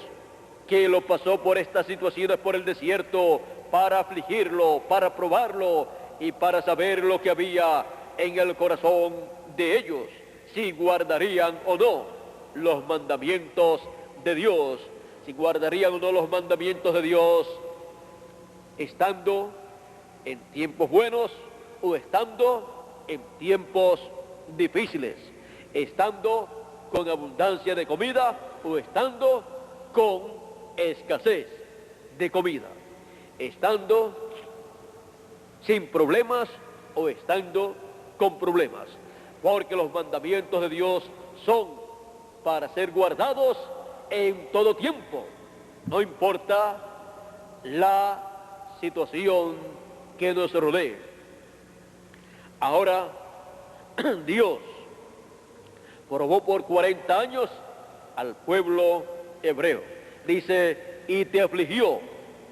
que lo pasó por estas situaciones por el desierto, para afligirlo, para probarlo y para saber lo que había en el corazón de ellos, si guardarían o no los mandamientos de Dios, si guardarían o no los mandamientos de Dios, estando en tiempos buenos o estando en tiempos difíciles, estando con abundancia de comida o estando con escasez de comida, estando sin problemas o estando con problemas, porque los mandamientos de Dios son para ser guardados en todo tiempo, no importa la situación que nos rodee. Ahora, Dios probó por 40 años al pueblo hebreo. Dice, y te afligió,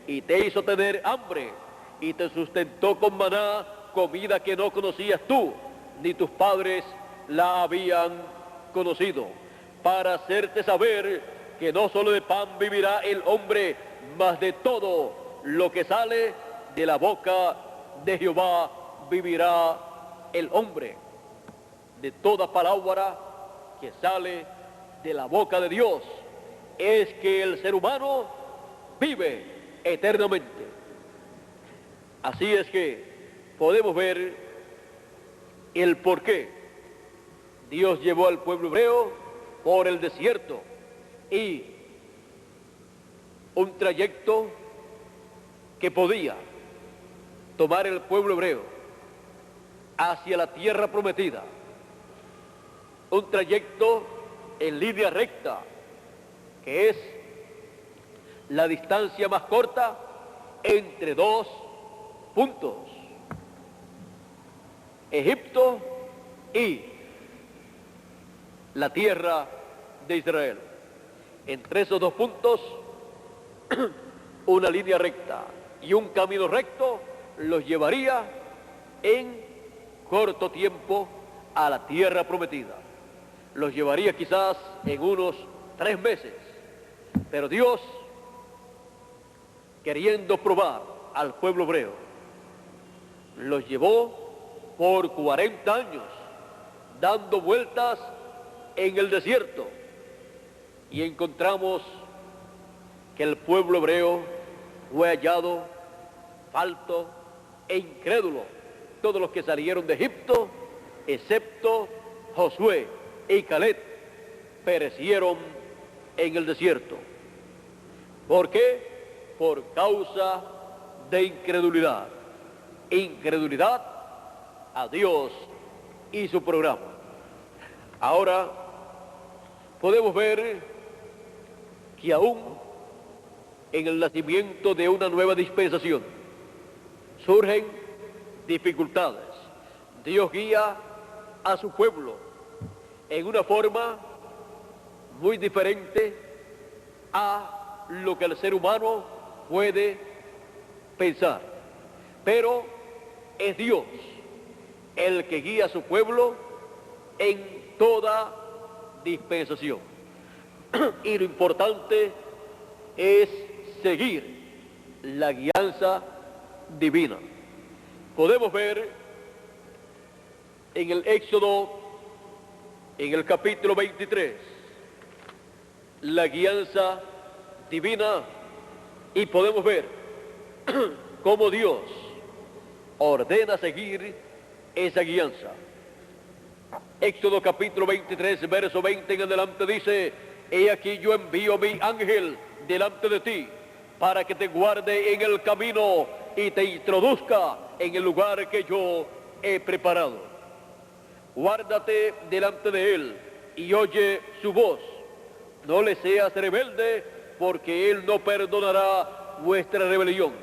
y te hizo tener hambre, y te sustentó con maná, comida que no conocías tú, ni tus padres la habían conocido, para hacerte saber que no solo de pan vivirá el hombre, mas de todo lo que sale de la boca de Jehová vivirá el hombre. De toda palabra que sale de la boca de Dios es que el ser humano vive eternamente. Así es que podemos ver el por qué Dios llevó al pueblo hebreo por el desierto y un trayecto que podía tomar el pueblo hebreo hacia la tierra prometida, un trayecto en línea recta, que es la distancia más corta entre dos puntos, Egipto y la tierra de Israel. Entre esos dos puntos, una línea recta y un camino recto los llevaría en corto tiempo a la tierra prometida. Los llevaría quizás en unos 3 meses. Pero Dios, queriendo probar al pueblo hebreo, los llevó por 40 años, dando vueltas en el desierto. Y encontramos que el pueblo hebreo fue hallado falto e incrédulo. Todos los que salieron de Egipto, excepto Josué y Caleb, perecieron en el desierto. ¿Por qué? Por causa de incredulidad. Incredulidad a Dios y su programa. Ahora podemos ver que aún en el nacimiento de una nueva dispensación. Surgen dificultades. Dios guía a su pueblo en una forma muy diferente a lo que el ser humano puede pensar. Pero es Dios el que guía a su pueblo en toda dispensación. Y lo importante es seguir la guianza divina. Podemos ver en el Éxodo, en el capítulo 23, la guianza divina, y podemos ver cómo Dios ordena seguir esa guianza. Éxodo capítulo 23, verso 20 en adelante dice: he aquí yo envío mi ángel delante de ti, para que te guarde en el camino y te introduzca en el lugar que yo he preparado. Guárdate delante de él y oye su voz. No le seas rebelde, porque él no perdonará vuestra rebelión,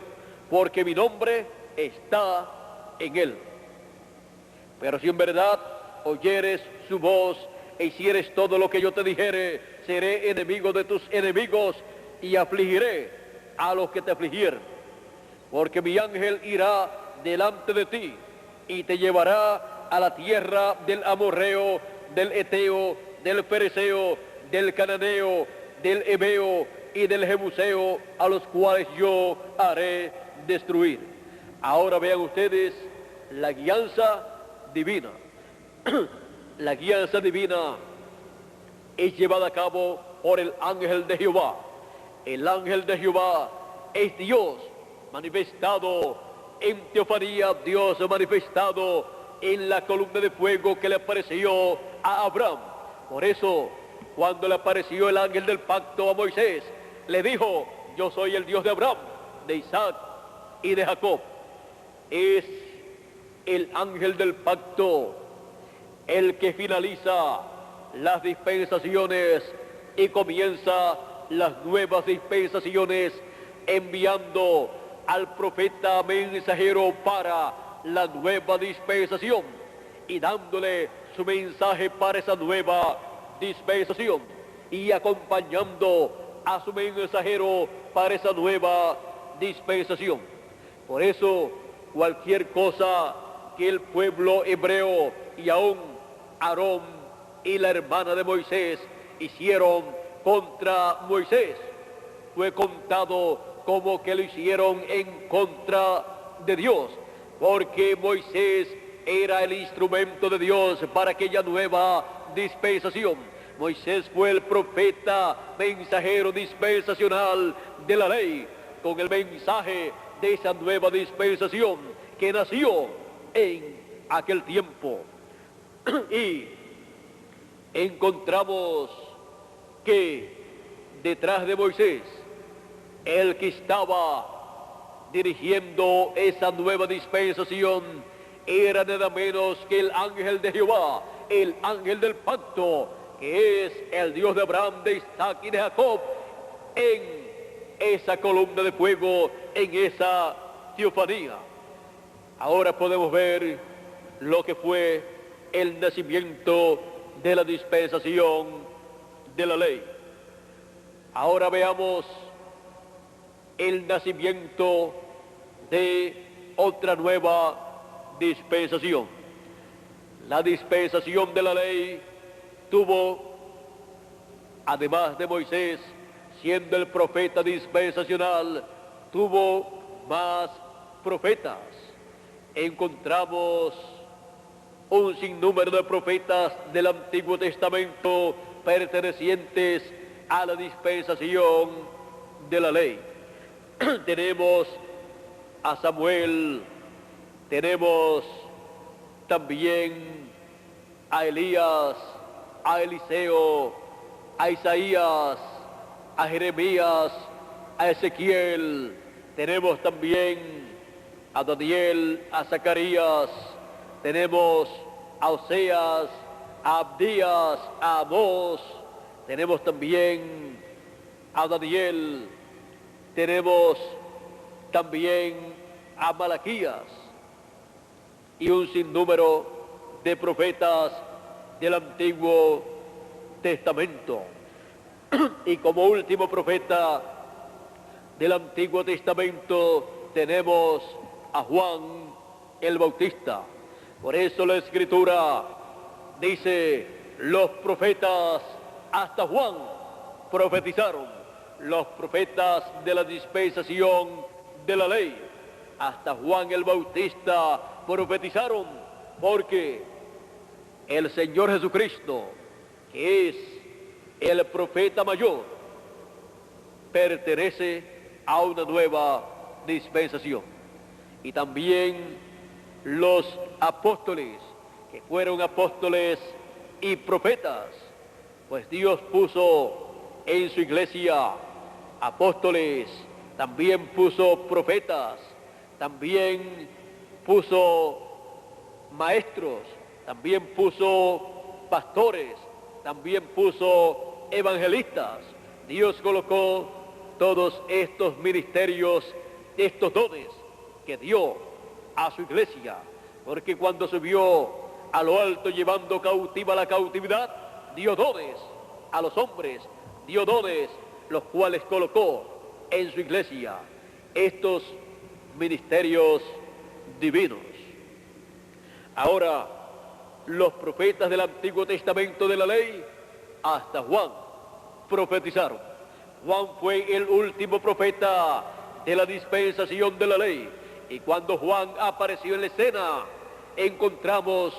porque mi nombre está en él. Pero si en verdad oyeres su voz e hicieres todo lo que yo te dijere, seré enemigo de tus enemigos y afligiré a los que te afligieren. Porque mi ángel irá delante de ti y te llevará a la tierra del amorreo, del eteo, del fereceo, del cananeo, del heveo y del jebuseo, a los cuales yo haré destruir. Ahora vean ustedes la guianza divina. La guianza divina es llevada a cabo por el ángel de Jehová. El ángel de Jehová es Dios manifestado en teofanía, Dios manifestado en la columna de fuego que le apareció a Abraham. Por eso, cuando le apareció el ángel del pacto a Moisés, le dijo: yo soy el Dios de Abraham, de Isaac y de Jacob. Es el ángel del pacto el que finaliza las dispensaciones y comienza las nuevas dispensaciones, enviando al profeta mensajero para la nueva dispensación y dándole su mensaje para esa nueva dispensación y acompañando a su mensajero para esa nueva dispensación. Por eso, cualquier cosa que el pueblo hebreo y aún Aarón y la hermana de Moisés hicieron contra Moisés, fue contado como que lo hicieron en contra de Dios, porque Moisés era el instrumento de Dios para aquella nueva dispensación. Moisés fue el profeta mensajero dispensacional de la ley, con el mensaje de esa nueva dispensación que nació en aquel tiempo. Y encontramos que detrás de Moisés, el que estaba dirigiendo esa nueva dispensación, era nada menos que el ángel de Jehová, el ángel del pacto, que es el Dios de Abraham, de Isaac y de Jacob, en esa columna de fuego, en esa teofanía. Ahora podemos ver lo que fue el nacimiento de la dispensación de la ley. Ahora veamos el nacimiento de otra nueva dispensación. La dispensación de la ley tuvo, además de Moisés, siendo el profeta dispensacional, tuvo más profetas. Encontramos un sinnúmero de profetas del Antiguo Testamento pertenecientes a la dispensación de la ley. Tenemos a Samuel, tenemos también a Elías, a Eliseo, a Isaías, a Jeremías, a Ezequiel, tenemos también a Daniel, a Zacarías, tenemos a Oseas, a Abdías, a Amós, tenemos también a Daniel, tenemos también a Malaquías y un sinnúmero de profetas del Antiguo Testamento. Y como último profeta del Antiguo Testamento tenemos a Juan el Bautista. Por eso la Escritura dice, los profetas hasta Juan profetizaron, los profetas de la dispensación de la ley hasta Juan el Bautista profetizaron, porque el Señor Jesucristo, que es el profeta mayor, pertenece a una nueva dispensación. Y también los apóstoles, que fueron apóstoles y profetas, pues Dios puso en su iglesia apóstoles, también puso profetas, también puso maestros, también puso pastores, también puso evangelistas. Dios colocó todos estos ministerios, estos dones que dio a su iglesia, porque cuando subió a lo alto llevando cautiva la cautividad, dio dones a los hombres, dio dones los cuales colocó en su iglesia, estos ministerios divinos. Ahora, los profetas del Antiguo Testamento de la ley, hasta Juan, profetizaron. Juan fue el último profeta de la dispensación de la ley. Y cuando Juan apareció en la escena, encontramos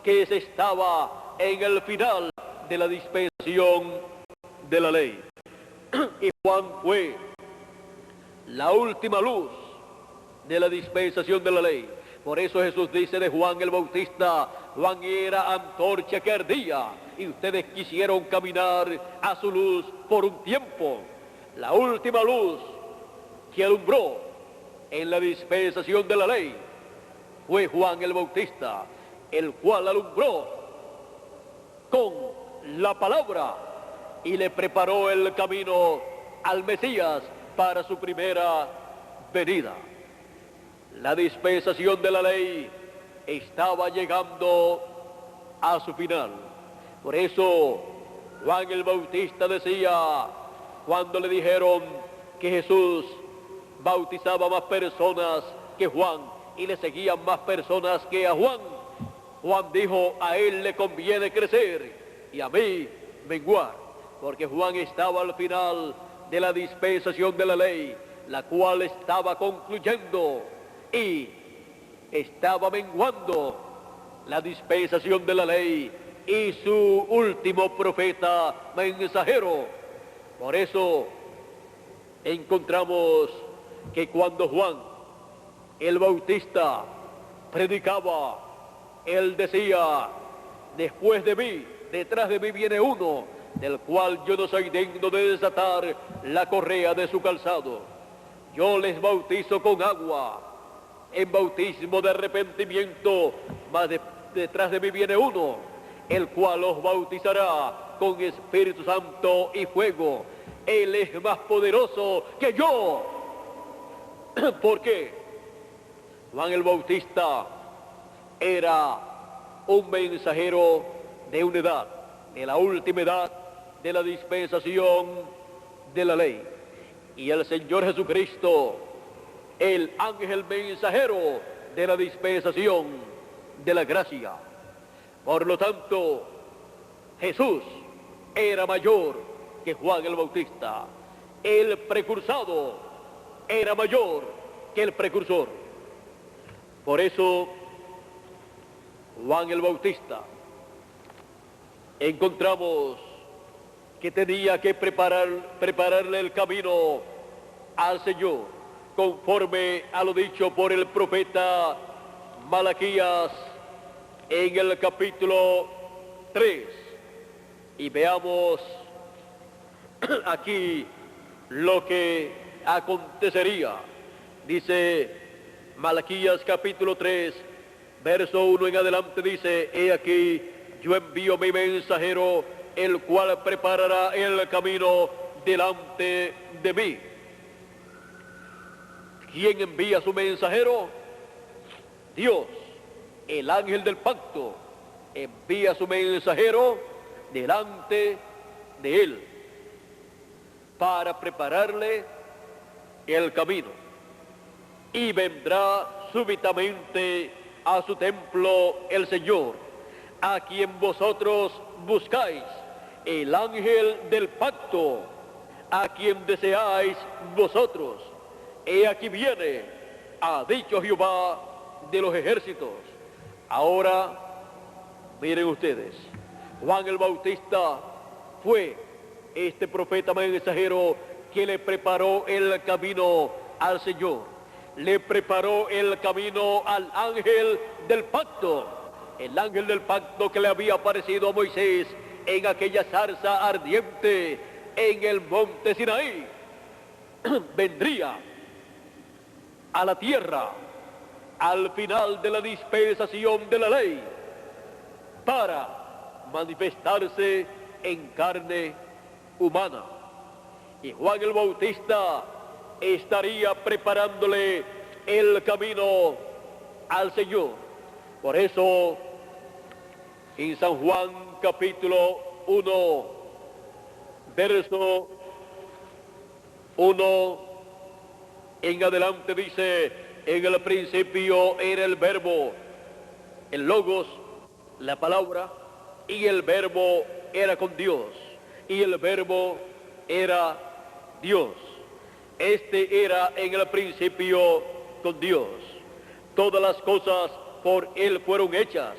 que se estaba en el final de la dispensación de la ley. Y Juan fue la última luz de la dispensación de la ley. Por eso Jesús dice de Juan el Bautista, Juan era antorcha que ardía, y ustedes quisieron caminar a su luz por un tiempo. La última luz que alumbró en la dispensación de la ley fue Juan el Bautista, el cual alumbró con la palabra y le preparó el camino al Mesías para su primera venida. La dispensación de la ley estaba llegando a su final. Por eso Juan el Bautista decía, cuando le dijeron que Jesús bautizaba más personas que Juan y le seguían más personas que a Juan, Juan dijo, a él le conviene crecer y a mí menguar, porque Juan estaba al final de la dispensación de la ley, la cual estaba concluyendo y estaba menguando la dispensación de la ley y su último profeta mensajero. Por eso encontramos que cuando Juan el Bautista predicaba, él decía, después de mí, detrás de mí viene uno, del cual yo no soy digno de desatar la correa de su calzado. Yo les bautizo con agua, en bautismo de arrepentimiento, mas detrás de mí viene uno, el cual os bautizará con Espíritu Santo y fuego. Él es más poderoso que yo. ¿Por qué? Juan el Bautista era un mensajero de una edad, de la última edad de la dispensación de la ley. Y el Señor Jesucristo, el ángel mensajero de la dispensación de la gracia. Por lo tanto, Jesús era mayor que Juan el Bautista. El precursado era mayor que el precursor. Por eso, Juan el Bautista, encontramos que tenía que prepararle el camino al Señor, conforme a lo dicho por el profeta Malaquías en el capítulo 3. Y veamos aquí lo que acontecería. Dice Malaquías capítulo 3, verso 1 en adelante, dice, he aquí, yo envío mi mensajero, el cual preparará el camino delante de mí. ¿Quién envía su mensajero? Dios. El ángel del pacto envía su mensajero delante de él para prepararle el camino. Y vendrá súbitamente a su templo el Señor, a quien vosotros buscáis, el ángel del pacto, a quien deseáis vosotros. He aquí viene, ha dicho Jehová de los ejércitos. Ahora, miren ustedes, Juan el Bautista fue este profeta mensajero que le preparó el camino al Señor, le preparó el camino al ángel del pacto, el ángel del pacto que le había aparecido a Moisés en aquella zarza ardiente en el monte Sinaí. Vendría a la tierra al final de la dispensación de la ley para manifestarse en carne humana. Y Juan el Bautista estaría preparándole el camino al Señor. Por eso, en San Juan capítulo 1, verso 1 en adelante dice: en el principio era el verbo, el logos, la palabra, y el verbo era con Dios, y el verbo era Dios. Este era en el principio con Dios. Todas las cosas por él fueron hechas,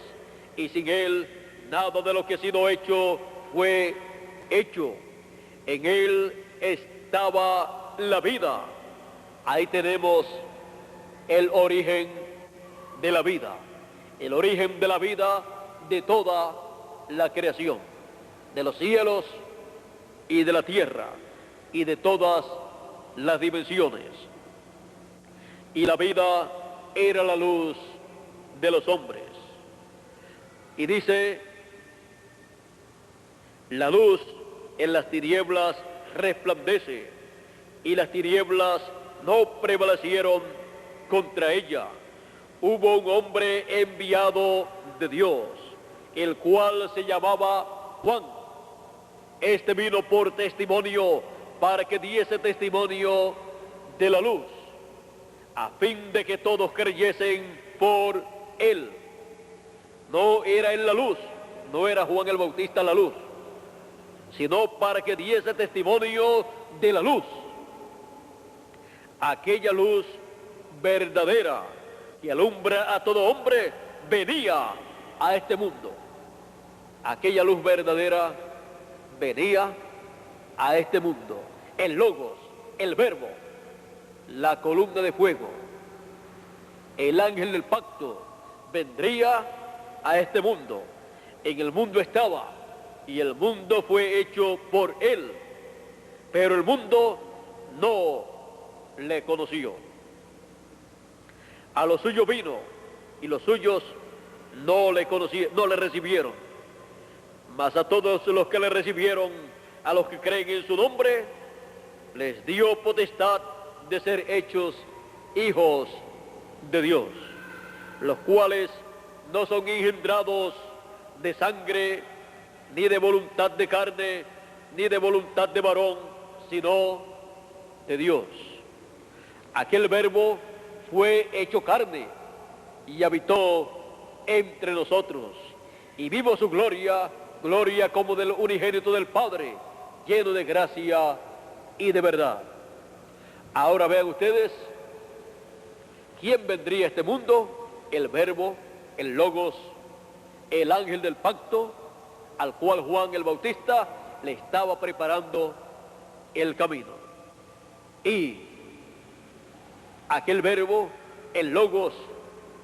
y sin él nada de lo que ha sido hecho fue hecho. En él estaba la vida. Ahí tenemos el origen de la vida, el origen de la vida de toda la creación, de los cielos y de la tierra y de todas las dimensiones. Y la vida era la luz de los hombres. Y dice: la luz en las tinieblas resplandece, y las tinieblas no prevalecieron contra ella. Hubo un hombre enviado de Dios, el cual se llamaba Juan. Este vino por testimonio, para que diese testimonio de la luz, a fin de que todos creyesen por él. No era él la luz, no era Juan el Bautista la luz, sino para que diese testimonio de la luz, aquella luz verdadera que alumbra a todo hombre, venía a este mundo. Aquella luz verdadera venía a este mundo. El logos, el verbo, la columna de fuego, el ángel del pacto, vendría a este mundo. En el mundo estaba, y el mundo fue hecho por él, pero el mundo no le conoció. A los suyos vino, y los suyos no le conocieron, no le recibieron. Mas a todos los que le recibieron, a los que creen en su nombre, les dio potestad de ser hechos hijos de Dios, los cuales no son engendrados de sangre, ni de voluntad de carne, ni de voluntad de varón, sino de Dios. Aquel verbo fue hecho carne y habitó entre nosotros, y vimos su gloria, gloria como del unigénito del Padre, lleno de gracia y de verdad. Ahora vean ustedes, ¿quién vendría a este mundo? El verbo, el logos, el ángel del pacto, al cual Juan el Bautista le estaba preparando el camino. Y aquel verbo, el logos,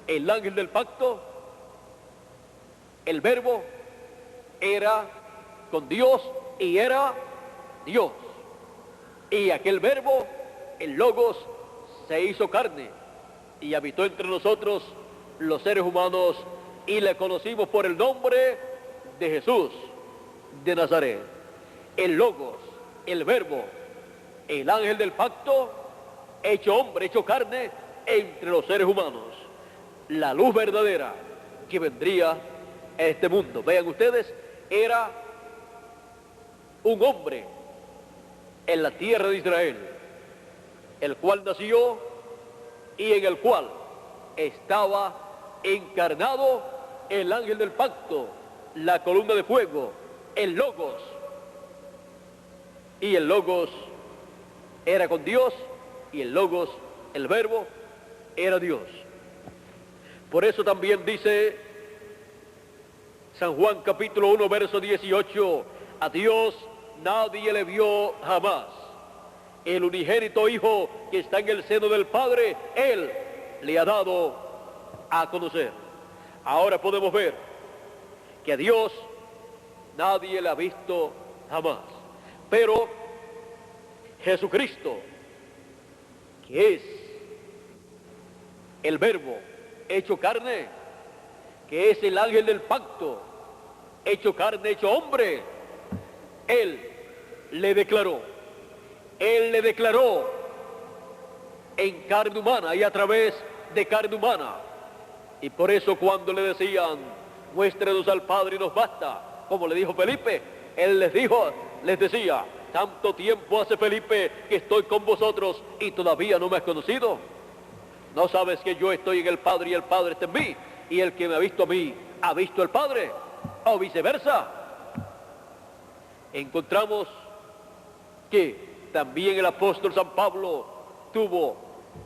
el ángel del pacto, el verbo era con Dios y era Dios. Y aquel verbo, el logos, se hizo carne y habitó entre nosotros los seres humanos, y le conocimos por el nombre de Jesús de Nazaret. El logos, el verbo, el ángel del pacto hecho hombre, hecho carne entre los seres humanos. La luz verdadera que vendría a este mundo. Vean ustedes, era un hombre en la tierra de Israel, el cual nació y en el cual estaba encarnado el ángel del pacto, la columna de fuego, el Logos. Y el Logos era con Dios, y el Logos, el Verbo, era Dios. Por eso también dice San Juan capítulo 1, verso 18, a Dios nadie le vio jamás. El unigénito Hijo que está en el seno del Padre, Él le ha dado a conocer. Ahora podemos ver que a Dios nadie le ha visto jamás. Pero Jesucristo, que es el Verbo hecho carne, que es el ángel del pacto, hecho carne, hecho hombre, Él le declaró en carne humana y a través de carne humana. Y por eso cuando le decían, muéstrenos al Padre y nos basta, como le dijo Felipe, Él les decía, tanto tiempo hace, Felipe, que estoy con vosotros y todavía no me has conocido. ¿No sabes que yo estoy en el Padre y el Padre está en mí? Y el que me ha visto a mí, ha visto al Padre, o viceversa. Encontramos que también el apóstol San Pablo tuvo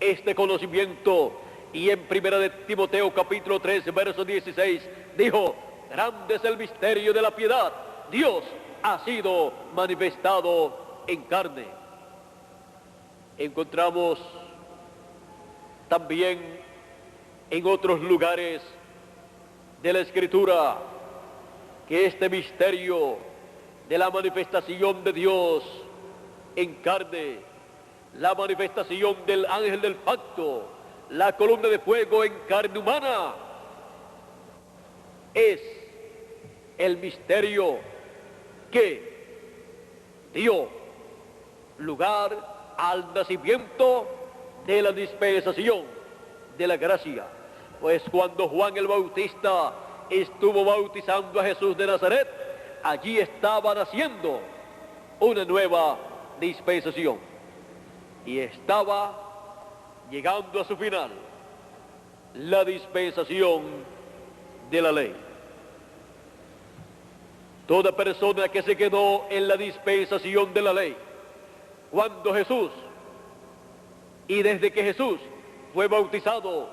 este conocimiento, y en primera de Timoteo capítulo 3, verso 16, dijo, grande es el misterio de la piedad, Dios ha sido manifestado en carne. Encontramos también en otros lugares de la Escritura que este misterio de la manifestación de Dios en carne, la manifestación del ángel del pacto, la columna de fuego en carne humana, es el misterio que dio lugar al nacimiento de la dispensación de la gracia. Pues cuando Juan el Bautista estuvo bautizando a Jesús de Nazaret, allí estaba naciendo una nueva dispensación y estaba llegando a su final la dispensación de la ley. Toda persona que se quedó en la dispensación de la ley, cuando Jesús, y desde que Jesús fue bautizado,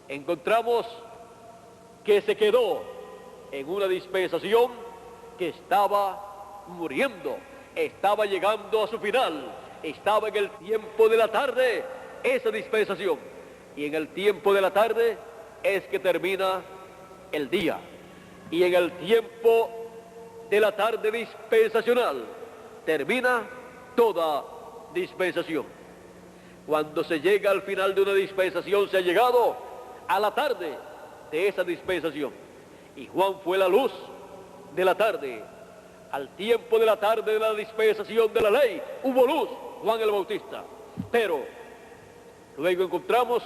encontramos que se quedó en una dispensación que estaba muriendo, estaba llegando a su final, estaba en el tiempo de la tarde, esa dispensación, y en el tiempo de la tarde es que termina el día, y en el tiempo de la tarde dispensacional termina toda dispensación. Cuando se llega al final de una dispensación, se ha llegado a la tarde de esa dispensación. Y Juan fue la luz de la tarde. Al tiempo de la tarde de la dispensación de la ley, hubo luz, Juan el Bautista. Pero luego encontramos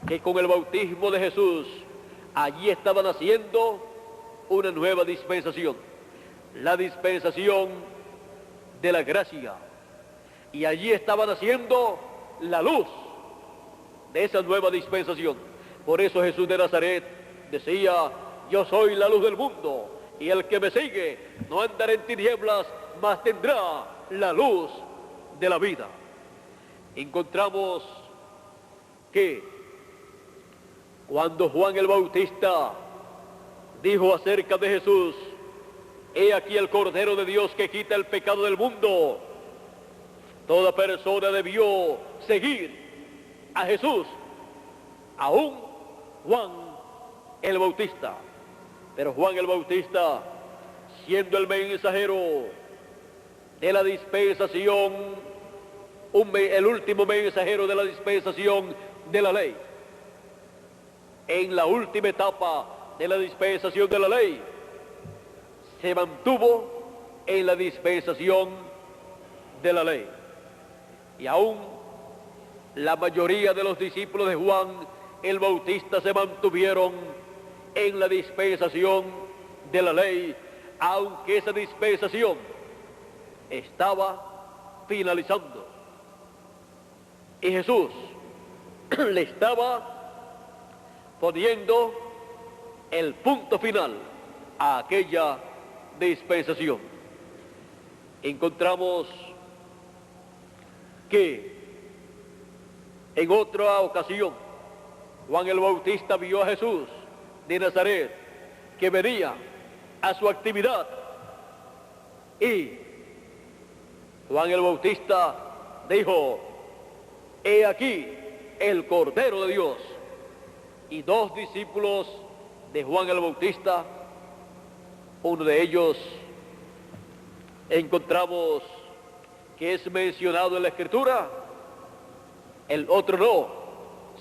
que con el bautismo de Jesús, allí estaba naciendo una nueva dispensación, la dispensación de la gracia. Y allí estaba naciendo la luz de esa nueva dispensación. Por eso Jesús de Nazaret decía, yo soy la luz del mundo, y el que me sigue no andará en tinieblas, mas tendrá la luz de la vida. Encontramos que cuando Juan el Bautista dijo acerca de Jesús, he aquí el Cordero de Dios que quita el pecado del mundo, toda persona debió seguir a Jesús, aún Juan el Bautista. Pero Juan el Bautista, siendo el mensajero de la dispensación, el último mensajero de la dispensación de la ley, en la última etapa de la dispensación de la ley, se mantuvo en la dispensación de la ley. Y aún la mayoría de los discípulos de Juan el Bautista se mantuvieron en la dispensación de la ley, aunque esa dispensación estaba finalizando. Y Jesús le estaba poniendo el punto final a aquella dispensación. Encontramos que en otra ocasión Juan el Bautista vio a Jesús de Nazaret que venía a su actividad, y Juan el Bautista dijo: he aquí el Cordero de Dios. Y dos discípulos de Juan el Bautista, uno de ellos encontramos que es mencionado en la Escritura, el otro no,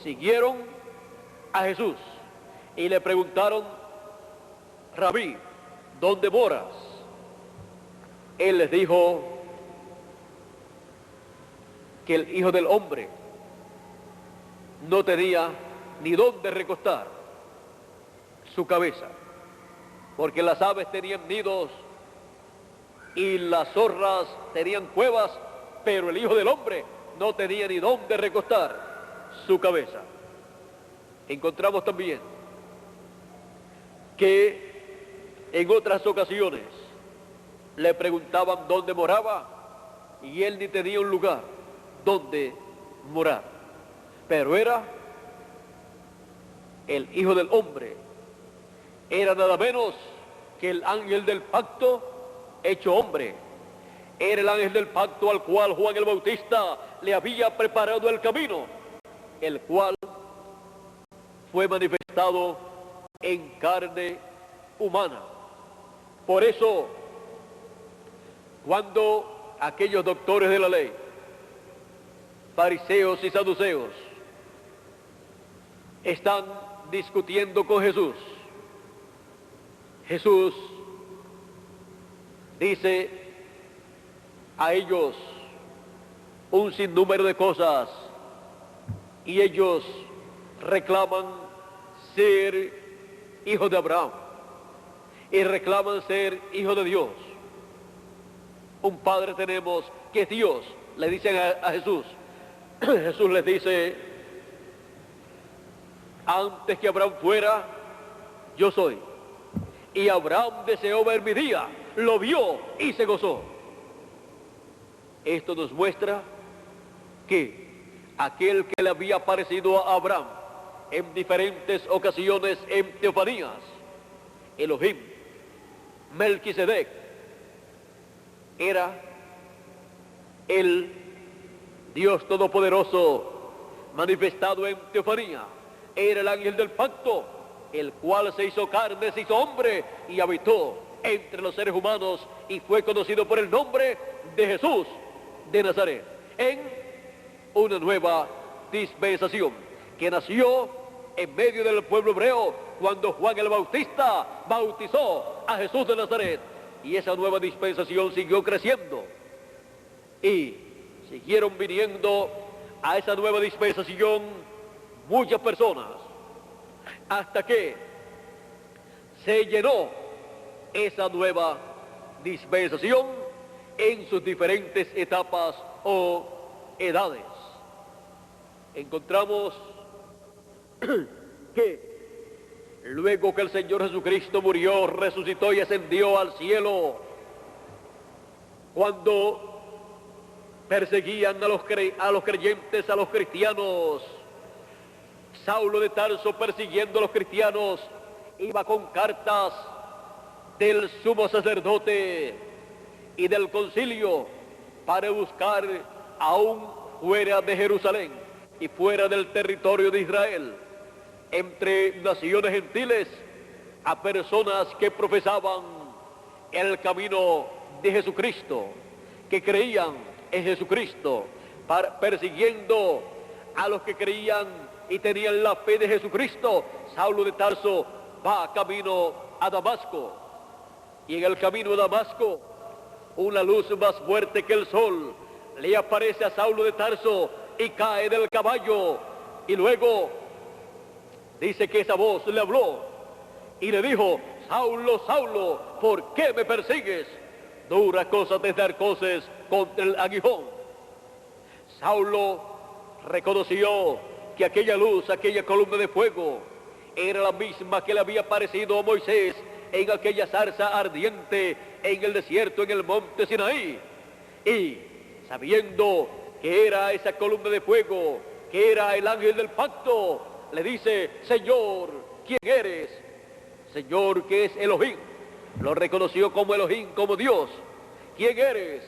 siguieron a Jesús y le preguntaron: Rabí, ¿dónde moras? Él les dijo que el Hijo del Hombre no tenía ni dónde recostar su cabeza, porque las aves tenían nidos y las zorras tenían cuevas, pero el Hijo del Hombre no tenía ni dónde recostar su cabeza. Encontramos también que en otras ocasiones le preguntaban dónde moraba y él ni tenía un lugar donde morar, pero era el Hijo del Hombre, era nada menos que el ángel del pacto hecho hombre, era el ángel del pacto al cual Juan el Bautista le había preparado el camino, el cual fue manifestado en carne humana. Por eso, cuando aquellos doctores de la ley, fariseos y saduceos, están discutiendo con Jesús, Jesús dice a ellos un sinnúmero de cosas y ellos reclaman ser hijos de Abraham y reclaman ser hijos de Dios. Un padre tenemos que es Dios, le dicen a Jesús. Jesús les dice: antes que Abraham fuera, yo soy. Y Abraham deseó ver mi día, lo vio y se gozó. Esto nos muestra que aquel que le había aparecido a Abraham en diferentes ocasiones en teofanías, Elohim, Melquisedec, era el Dios Todopoderoso manifestado en teofanía, era el ángel del pacto, el cual se hizo carne, se hizo hombre y habitó entre los seres humanos y fue conocido por el nombre de Jesús de Nazaret, en una nueva dispensación que nació en medio del pueblo hebreo cuando Juan el Bautista bautizó a Jesús de Nazaret, y esa nueva dispensación siguió creciendo y siguieron viniendo a esa nueva dispensación muchas personas, hasta que se llenó esa nueva dispensación en sus diferentes etapas o edades. Encontramos que luego que el Señor Jesucristo murió, resucitó y ascendió al cielo, cuando perseguían a los creyentes, a los cristianos, Saulo de Tarso, persiguiendo a los cristianos, iba con cartas del sumo sacerdote y del concilio para buscar aún fuera de Jerusalén y fuera del territorio de Israel, entre naciones gentiles, a personas que profesaban el camino de Jesucristo, que creían en Jesucristo, persiguiendo a los que creían y tenían la fe de Jesucristo. Saulo de Tarso va camino a Damasco, y en el camino a Damasco una luz más fuerte que el sol le aparece a Saulo de Tarso y cae del caballo. Y luego dice que esa voz le habló y le dijo: Saulo, Saulo, ¿por qué me persigues? Dura cosa te dar cosas contra el aguijón. Saulo reconoció que aquella luz, aquella columna de fuego, era la misma que le había parecido a Moisés en aquella zarza ardiente en el desierto, en el monte Sinaí. Y sabiendo que era esa columna de fuego, que era el ángel del pacto, le dice: Señor, ¿quién eres? Señor, que es Elohim. Lo reconoció como Elohim, como Dios. ¿Quién eres?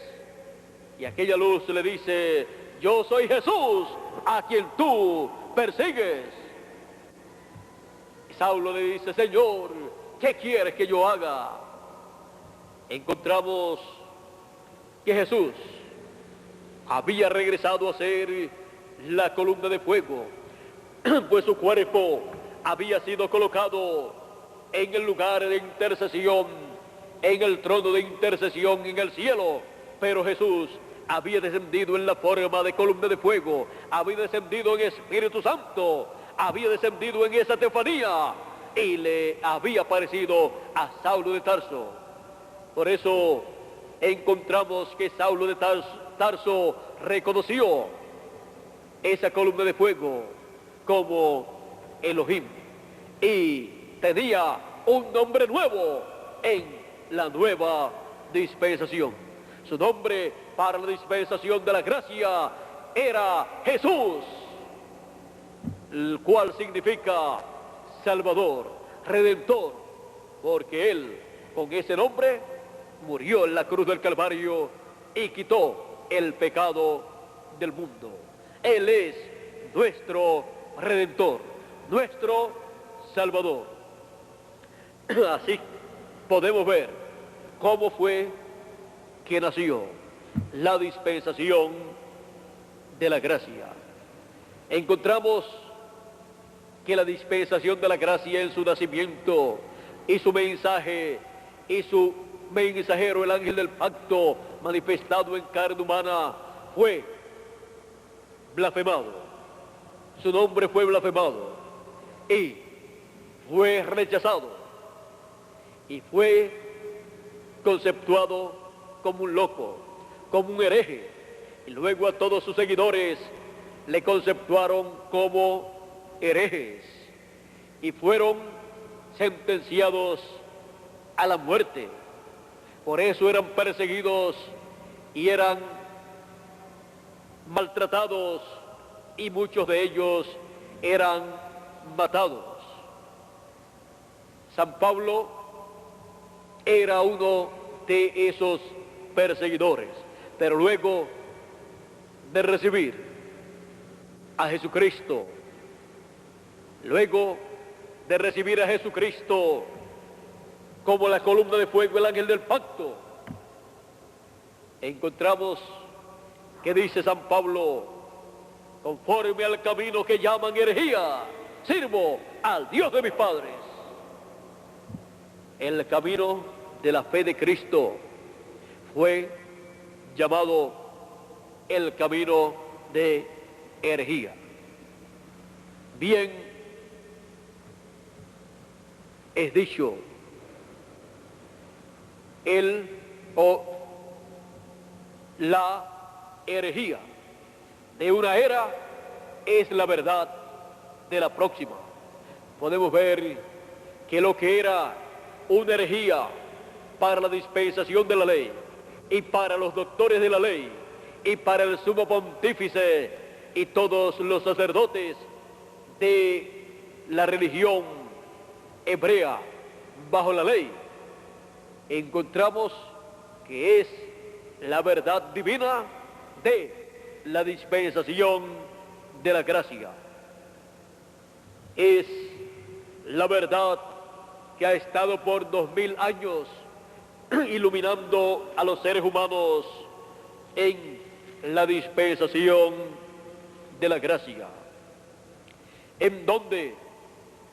Y aquella luz le dice: yo soy Jesús, a quien tú persigues. Y Saulo le dice: Señor, ¿qué quieres que yo haga? Encontramos que Jesús había regresado a ser la columna de fuego, pues su cuerpo había sido colocado en el lugar de intercesión, en el trono de intercesión en el cielo. Pero Jesús había descendido en la forma de columna de fuego, había descendido en Espíritu Santo, había descendido en esa teofanía y le había parecido a Saulo de Tarso. Por eso encontramos que Saulo de Tarso reconoció esa columna de fuego como Elohim y tenía un nombre nuevo en la nueva dispensación. Su nombre para la dispensación de la gracia era Jesús, el cual significa Salvador, Redentor, porque Él con ese nombre murió en la cruz del Calvario y quitó el pecado del mundo. Él es nuestro Redentor, nuestro Salvador. Así podemos ver cómo fue que nació la dispensación de la gracia. Encontramos que la dispensación de la gracia en su nacimiento y su mensaje y su mensajero, el ángel del pacto manifestado en carne humana, fue blasfemado. Su nombre fue blasfemado y fue rechazado y fue conceptuado como un loco, como un hereje, y luego a todos sus seguidores le conceptuaron como herejes y fueron sentenciados a la muerte. Por eso eran perseguidos y eran maltratados y muchos de ellos eran matados. San Pablo era uno de esos perseguidores, pero luego de recibir a Jesucristo, luego de recibir a Jesucristo como la columna de fuego, el ángel del pacto, encontramos que dice San Pablo: conforme al camino que llaman herejía, sirvo al Dios de mis padres. El camino de la fe de Cristo fue llamado el camino de herejía. Bien es dicho, el o la herejía de una era es la verdad de la próxima. Podemos ver que lo que era una herejía para la dispensación de la ley y para los doctores de la ley y para el sumo pontífice y todos los sacerdotes de la religión hebrea bajo la ley, encontramos que es la verdad divina de la dispensación de la gracia. Es la verdad que ha estado por 2000 años iluminando a los seres humanos en la dispensación de la gracia, en donde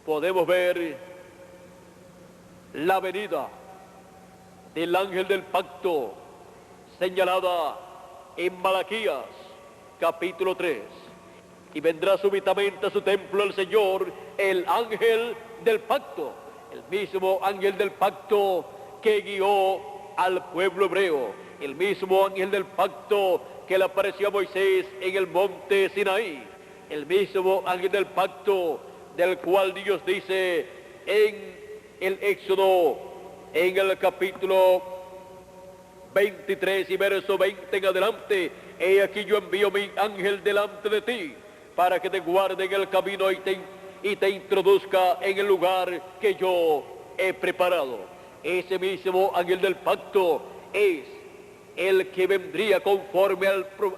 podemos ver la venida del ángel del pacto señalada en Malaquías capítulo 3. y vendrá súbitamente a su templo el Señor, el ángel del pacto, el mismo ángel del pacto que guió al pueblo hebreo, el mismo ángel del pacto que le apareció a Moisés en el monte Sinaí, el mismo ángel del pacto del cual Dios dice en el Éxodo, en el capítulo 23 y verso 20 en adelante: he aquí yo envío mi ángel delante de ti, para que te guarde en el camino y te introduzca en el lugar que yo he preparado. Ese mismo ángel del pacto es el que vendría conforme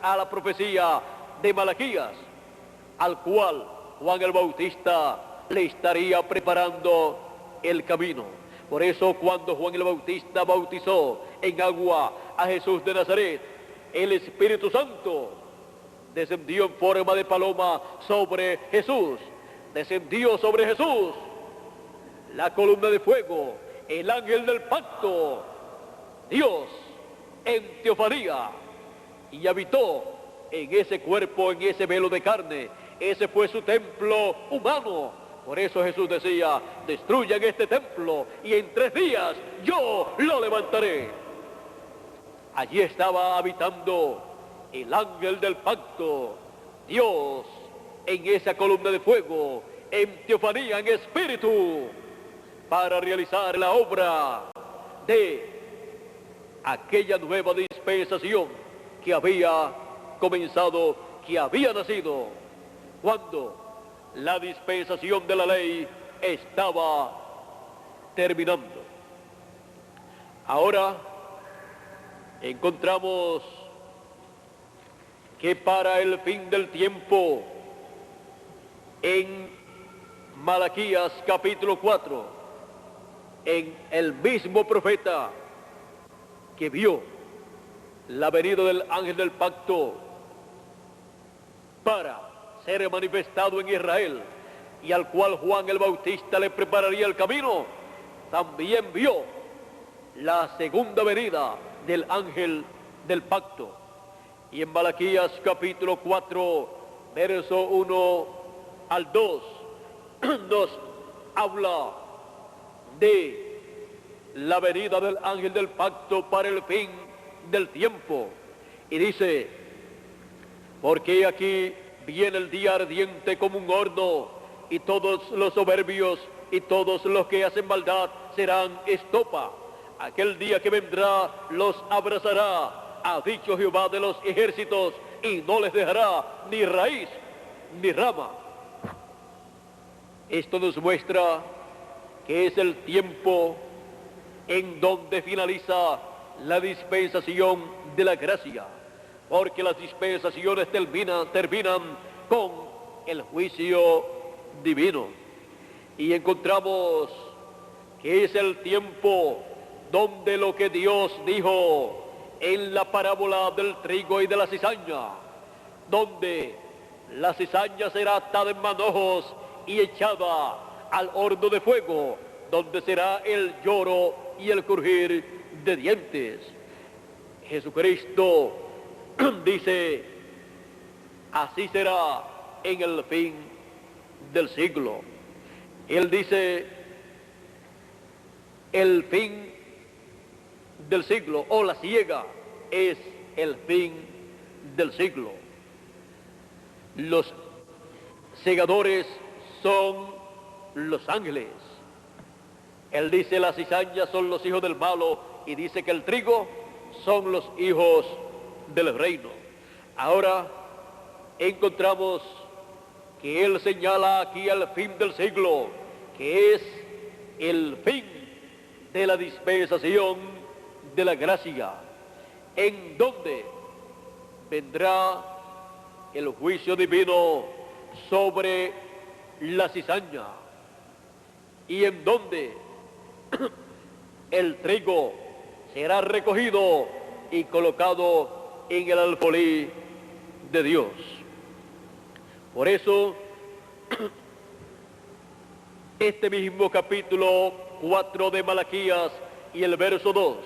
a la profecía de Malaquías, al cual Juan el Bautista le estaría preparando el camino. Por eso cuando Juan el Bautista bautizó en agua a Jesús de Nazaret, el Espíritu Santo descendió en forma de paloma sobre Jesús. Descendió sobre Jesús la columna de fuego, el ángel del pacto, Dios en teofanía, y habitó en ese cuerpo, en ese velo de carne. Ese fue su templo humano. Por eso Jesús decía: destruyan este templo y en 3 días yo lo levantaré. Allí estaba habitando el ángel del pacto, Dios en esa columna de fuego, en teofanía, en espíritu, para realizar la obra de aquella nueva dispensación que había comenzado, que había nacido cuando la dispensación de la ley estaba terminando. Ahora encontramos que para el fin del tiempo, en Malaquías capítulo 4, en el mismo profeta que vio la venida del ángel del pacto para ser manifestado en Israel, y al cual Juan el Bautista le prepararía el camino, también vio la segunda venida del ángel del pacto. Y en Malaquías capítulo 4, verso 1 al 2, nos habla de la venida del ángel del pacto para el fin del tiempo. Y dice: porque aquí viene el día ardiente como un horno, y todos los soberbios y todos los que hacen maldad serán estopa. Aquel día que vendrá los abrazará, ha dicho Jehová de los ejércitos, y no les dejará ni raíz ni rama. Esto nos muestra que es el tiempo en donde finaliza la dispensación de la gracia, porque las dispensaciones terminan con el juicio divino. Y encontramos que es el tiempo donde lo que Dios dijo en la parábola del trigo y de la cizaña, donde la cizaña será atada en manojos y echada al horno de fuego, donde será el lloro y el crujir de dientes. Jesucristo dice: así será en el fin del siglo. Él dice: el fin del siglo, o la siega, es el fin del siglo. Los segadores son los ángeles. Él dice: la cizaña son los hijos del malo, y dice que el trigo son los hijos del reino. Ahora encontramos que él señala aquí al fin del siglo, que es el fin de la dispensación de la gracia, en donde vendrá el juicio divino sobre la cizaña, y en donde el trigo será recogido y colocado en el alfolí de Dios. Por eso, este mismo capítulo 4 de Malaquías y el verso 2,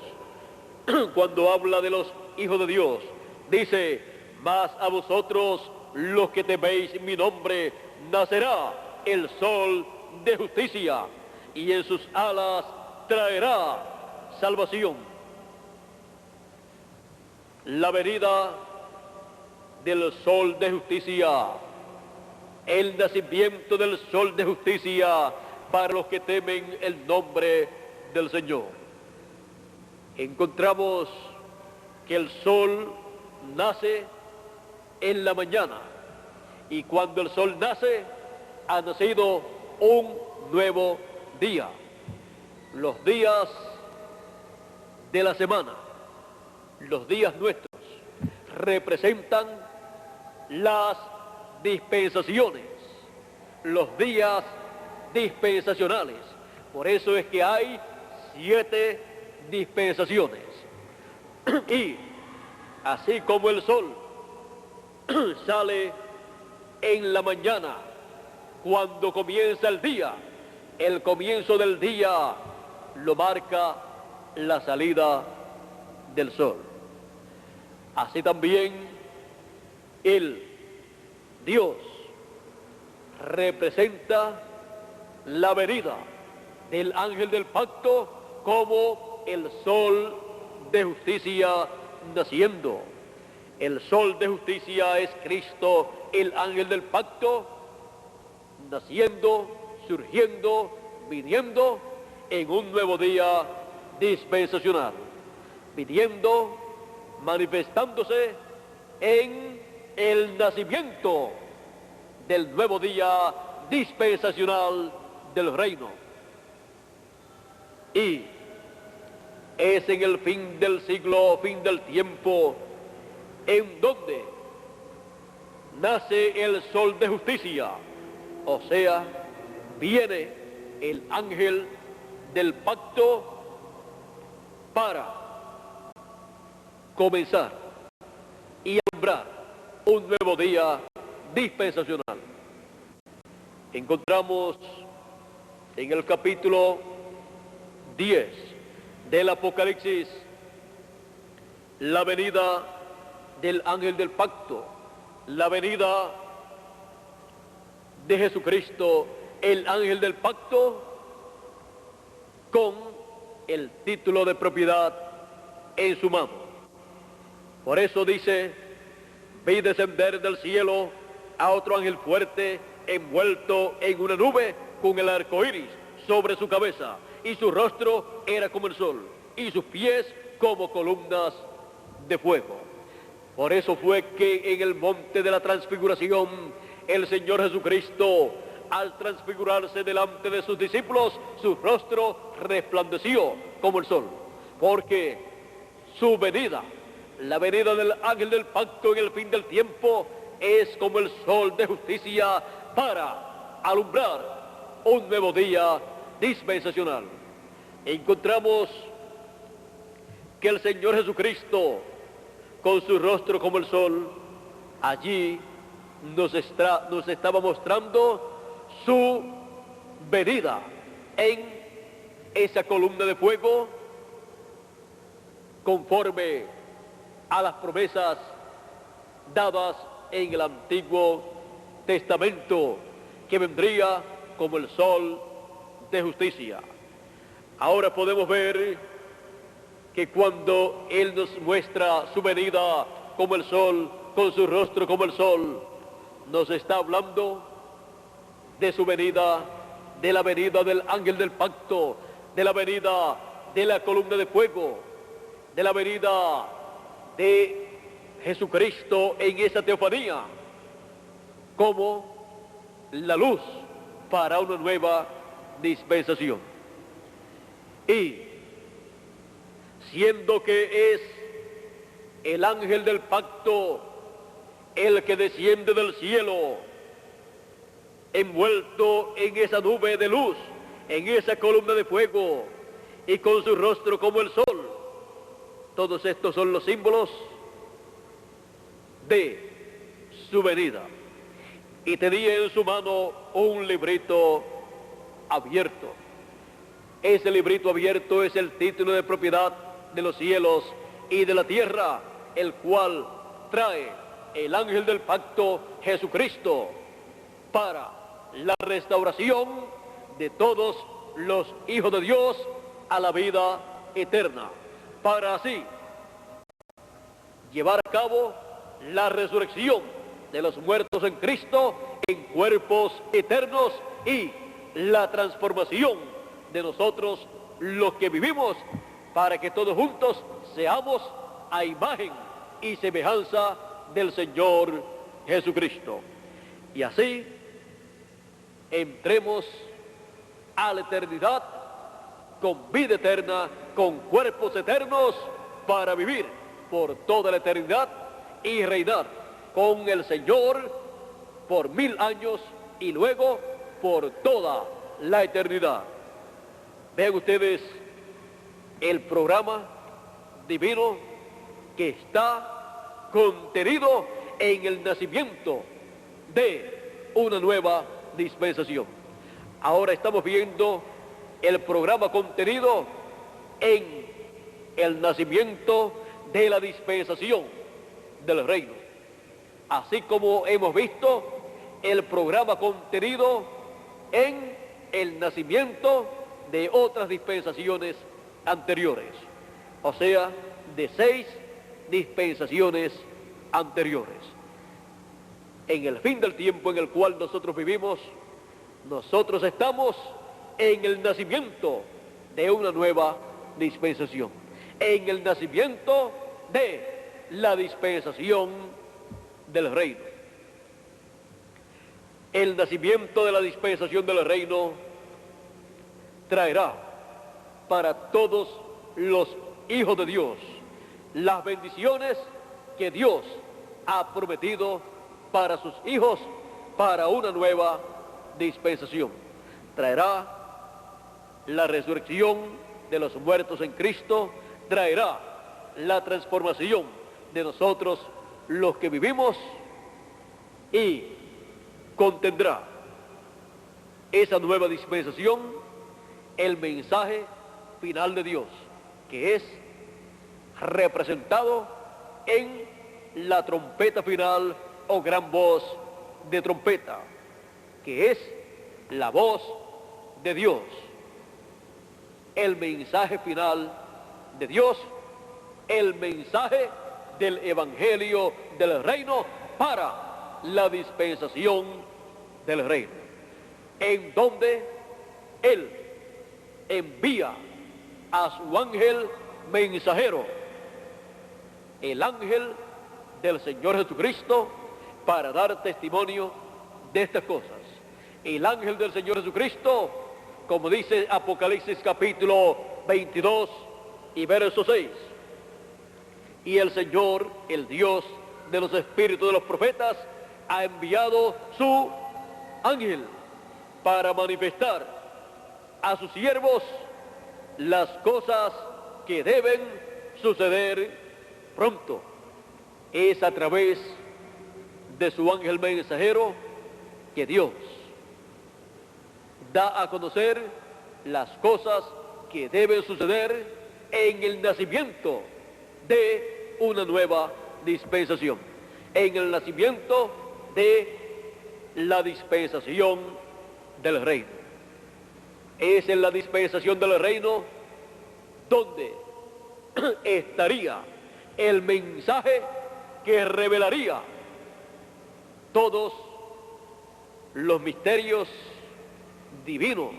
cuando habla de los hijos de Dios, dice: mas a vosotros, los que teméis mi nombre, nacerá el sol de justicia, y en sus alas traerá salvación. La venida del sol de justicia, el nacimiento del sol de justicia para los que temen el nombre del Señor. Encontramos que el sol nace en la mañana, y cuando el sol nace, ha nacido un nuevo día. Los días de la semana, los días nuestros, representan las dispensaciones, los días dispensacionales. Por eso es que hay 7 dispensaciones. Y así como el sol sale en la mañana, cuando comienza el día, el comienzo del día lo marca la salida del sol. Así también el Dios representa la venida del ángel del pacto como el sol de justicia naciendo. El sol de justicia es Cristo, el ángel del pacto, naciendo, surgiendo, viniendo en un nuevo día dispensacional, viniendo, manifestándose en el nacimiento del nuevo día dispensacional del reino. Y es en el fin del siglo, fin del tiempo, en donde nace el sol de justicia, o sea, viene el ángel del pacto para comenzar y alumbrar un nuevo día dispensacional. Encontramos en el capítulo 10 del Apocalipsis la venida del ángel del pacto, la venida de Jesucristo, el ángel del pacto, con el título de propiedad en su mano. Por eso dice: vi descender del cielo a otro ángel fuerte, envuelto en una nube, con el arco iris sobre su cabeza, y su rostro era como el sol, y sus pies como columnas de fuego. Por eso fue que en el monte de la transfiguración, el Señor Jesucristo, al transfigurarse delante de sus discípulos, su rostro resplandeció como el sol, porque su venida, la venida del ángel del pacto en el fin del tiempo, es como el sol de justicia para alumbrar un nuevo día dispensacional. Encontramos que el Señor Jesucristo, con su rostro como el sol, allí nos estaba mostrando su venida en esa columna de fuego, conforme a las promesas dadas en el Antiguo Testamento, que vendría como el sol de justicia. Ahora podemos ver que cuando Él nos muestra su venida como el sol, con su rostro como el sol, nos está hablando de su venida, de la venida del ángel del pacto, de la venida de la columna de fuego, de la venida de Jesucristo en esa teofanía, como la luz para una nueva dispensación. Y siendo que es el ángel del pacto el que desciende del cielo, envuelto en esa nube de luz, en esa columna de fuego, y con su rostro como el sol, todos estos son los símbolos de su venida. Y tenía en su mano un librito abierto. Ese librito abierto es el título de propiedad de los cielos y de la tierra, el cual trae el ángel del pacto, Jesucristo, para la restauración de todos los hijos de Dios a la vida eterna, para así llevar a cabo la resurrección de los muertos en Cristo en cuerpos eternos y la transformación de nosotros los que vivimos, para que todos juntos seamos a imagen y semejanza del Señor Jesucristo. Y así entremos a la eternidad con vida eterna, con cuerpos eternos, para vivir por toda la eternidad y reinar con el Señor por 1000 años y luego por toda la eternidad. Vean ustedes el programa divino que está contenido en el nacimiento de una nueva dispensación. Ahora estamos viendo el programa contenido en el nacimiento de la dispensación del reino, así como hemos visto el programa contenido en el nacimiento de otras dispensaciones anteriores, o sea, de 6 dispensaciones anteriores. En el fin del tiempo en el cual nosotros vivimos, nosotros estamos en el nacimiento de una nueva dispensación, en el nacimiento de la dispensación del reino. El nacimiento de la dispensación del reino traerá para todos los hijos de Dios las bendiciones que Dios ha prometido para sus hijos, para una nueva dispensación. Traerá la resurrección de los muertos en Cristo, traerá la transformación de nosotros los que vivimos, y contendrá esa nueva dispensación el mensaje final de Dios, que es representado en la trompeta final o gran voz de trompeta, que es la voz de Dios, el mensaje final de Dios, el mensaje del Evangelio del reino para la dispensación del reino, en donde Él envía a su ángel mensajero, el ángel del Señor Jesucristo, para dar testimonio de estas cosas. El ángel del Señor Jesucristo, como dice Apocalipsis capítulo 22 y verso 6, y el Señor, el Dios de los espíritus de los profetas, ha enviado su ángel para manifestar a sus siervos las cosas que deben suceder pronto. Es a través de su ángel mensajero que Dios da a conocer las cosas que deben suceder en el nacimiento de una nueva dispensación, en el nacimiento de la dispensación del reino. Es en la dispensación del reino donde estaría el mensaje que revelaría todos los misterios divinos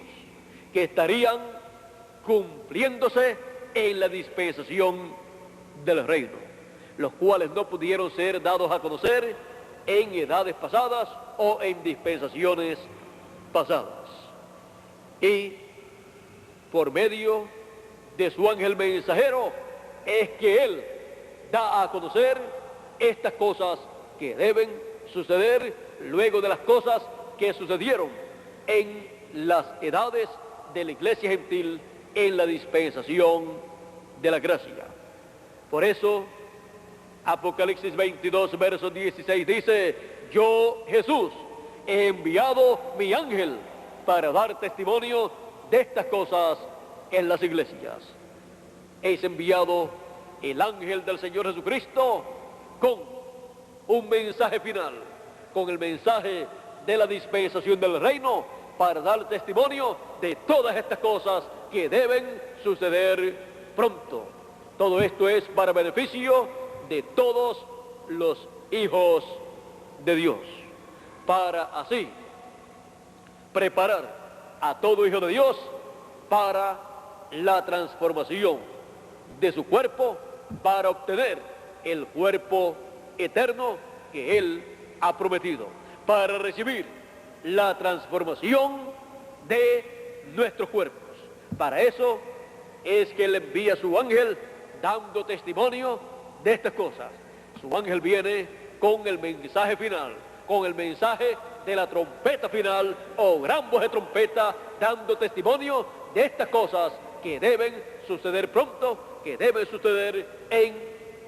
que estarían cumpliéndose en la dispensación del reino, los cuales no pudieron ser dados a conocer en edades pasadas o en dispensaciones pasadas. Y por medio de su ángel mensajero es que Él da a conocer estas cosas que deben suceder luego de las cosas que sucedieron en las edades de la iglesia gentil en la dispensación de la gracia. Por eso Apocalipsis 22 verso 16 dice: yo, Jesús, he enviado mi ángel para dar testimonio de estas cosas en las iglesias. Es enviado el ángel del Señor Jesucristo con un mensaje final, con el mensaje de la dispensación del reino, para dar testimonio de todas estas cosas que deben suceder pronto. Todo esto es para beneficio de todos los hijos de Dios, para así preparar a todo hijo de Dios para la transformación de su cuerpo, para obtener el cuerpo eterno que Él ha prometido, para recibir la transformación de nuestros cuerpos. Para eso es que Él envía a su ángel dando testimonio de estas cosas. Su ángel viene con el mensaje final, con el mensaje de la trompeta final, o gran voz de trompeta, dando testimonio de estas cosas que deben suceder pronto, que deben suceder en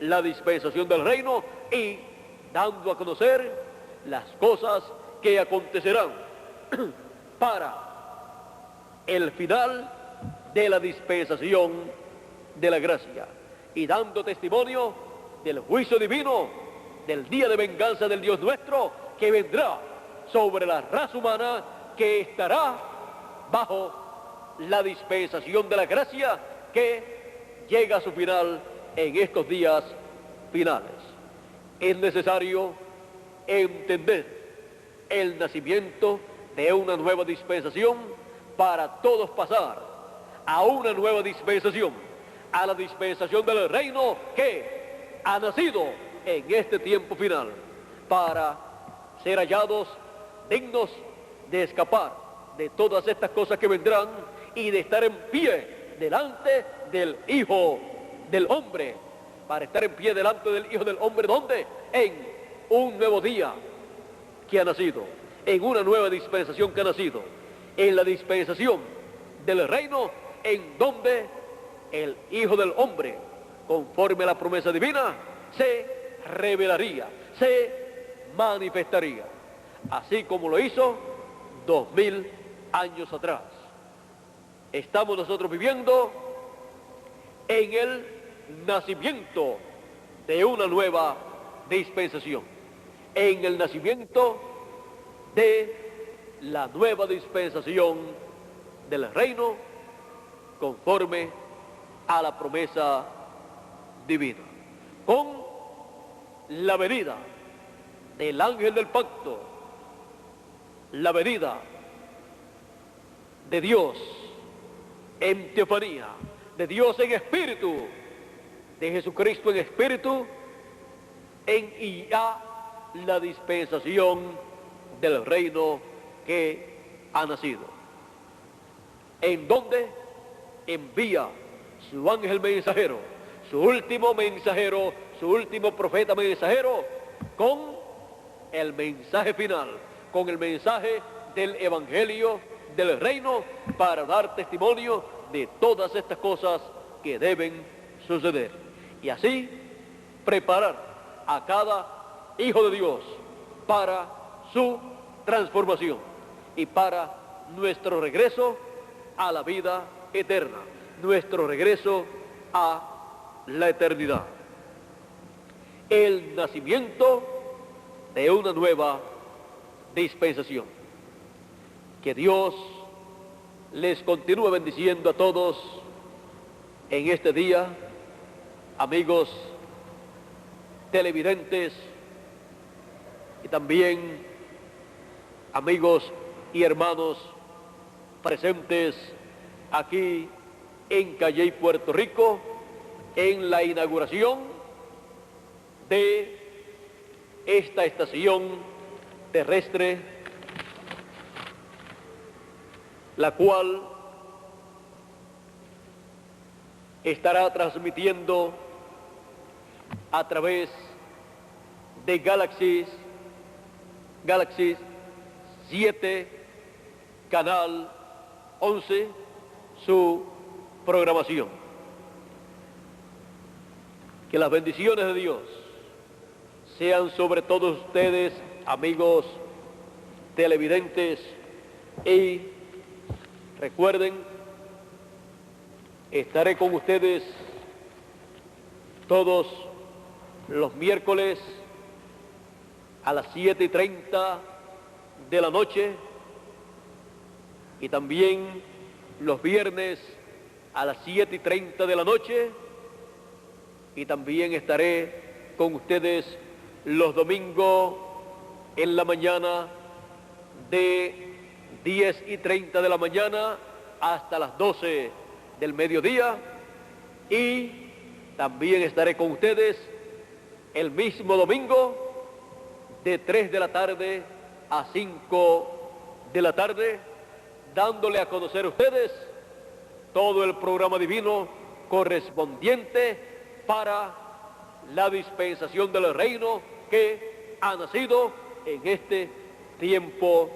la dispensación del reino, y dando a conocer las cosas que acontecerán para el final de la dispensación de la gracia, y dando testimonio del juicio divino, del día de venganza del Dios nuestro, que vendrá sobre la raza humana, que estará bajo la dispensación de la gracia, que llega a su final en estos días finales. Es necesario entender el nacimiento de una nueva dispensación para todos pasar a una nueva dispensación, a la dispensación del reino que ha nacido en este tiempo final, para ser hallados dignos de escapar de todas estas cosas que vendrán y de estar en pie delante del Hijo del Hombre, para estar en pie delante del Hijo del Hombre, ¿dónde? En un nuevo día que ha nacido, en una nueva dispensación que ha nacido, en la dispensación del reino, en donde el Hijo del Hombre, conforme a la promesa divina, se revelaría, se manifestaría, así como lo hizo 2000 años atrás. Estamos nosotros viviendo en el nacimiento de una nueva dispensación, en el nacimiento de la nueva dispensación del reino, conforme a la promesa divina, con la venida del ángel del pacto, la venida de Dios en teofanía, de Dios en espíritu, de Jesucristo en espíritu, y ya la dispensación del reino que ha nacido, en donde envía su ángel mensajero, su último mensajero, su último profeta mensajero, con el mensaje final, con el mensaje del evangelio del reino, para dar testimonio de todas estas cosas que deben suceder, y así preparar a cada hijo de Dios para su transformación y para nuestro regreso a la vida eterna, nuestro regreso a la eternidad. El nacimiento de una nueva dispensación. Que Dios les continúe bendiciendo a todos en este día, amigos televidentes, y también amigos y hermanos presentes aquí en Calley, Puerto Rico, en la inauguración de esta estación terrestre, la cual estará transmitiendo a través de Galaxy 7, Canal 11, su programación. Que las bendiciones de Dios sean sobre todos ustedes, amigos televidentes, y recuerden, estaré con ustedes todos los miércoles a las 7:30 de la noche, y también los viernes a las 7:30 de la noche, y también estaré con ustedes los domingos en la mañana de 10:30 de la mañana hasta las 12 del mediodía, y también estaré con ustedes el mismo domingo de 3 de la tarde a 5 de la tarde, dándole a conocer a ustedes todo el programa divino correspondiente para la dispensación del reino que ha nacido en este tiempo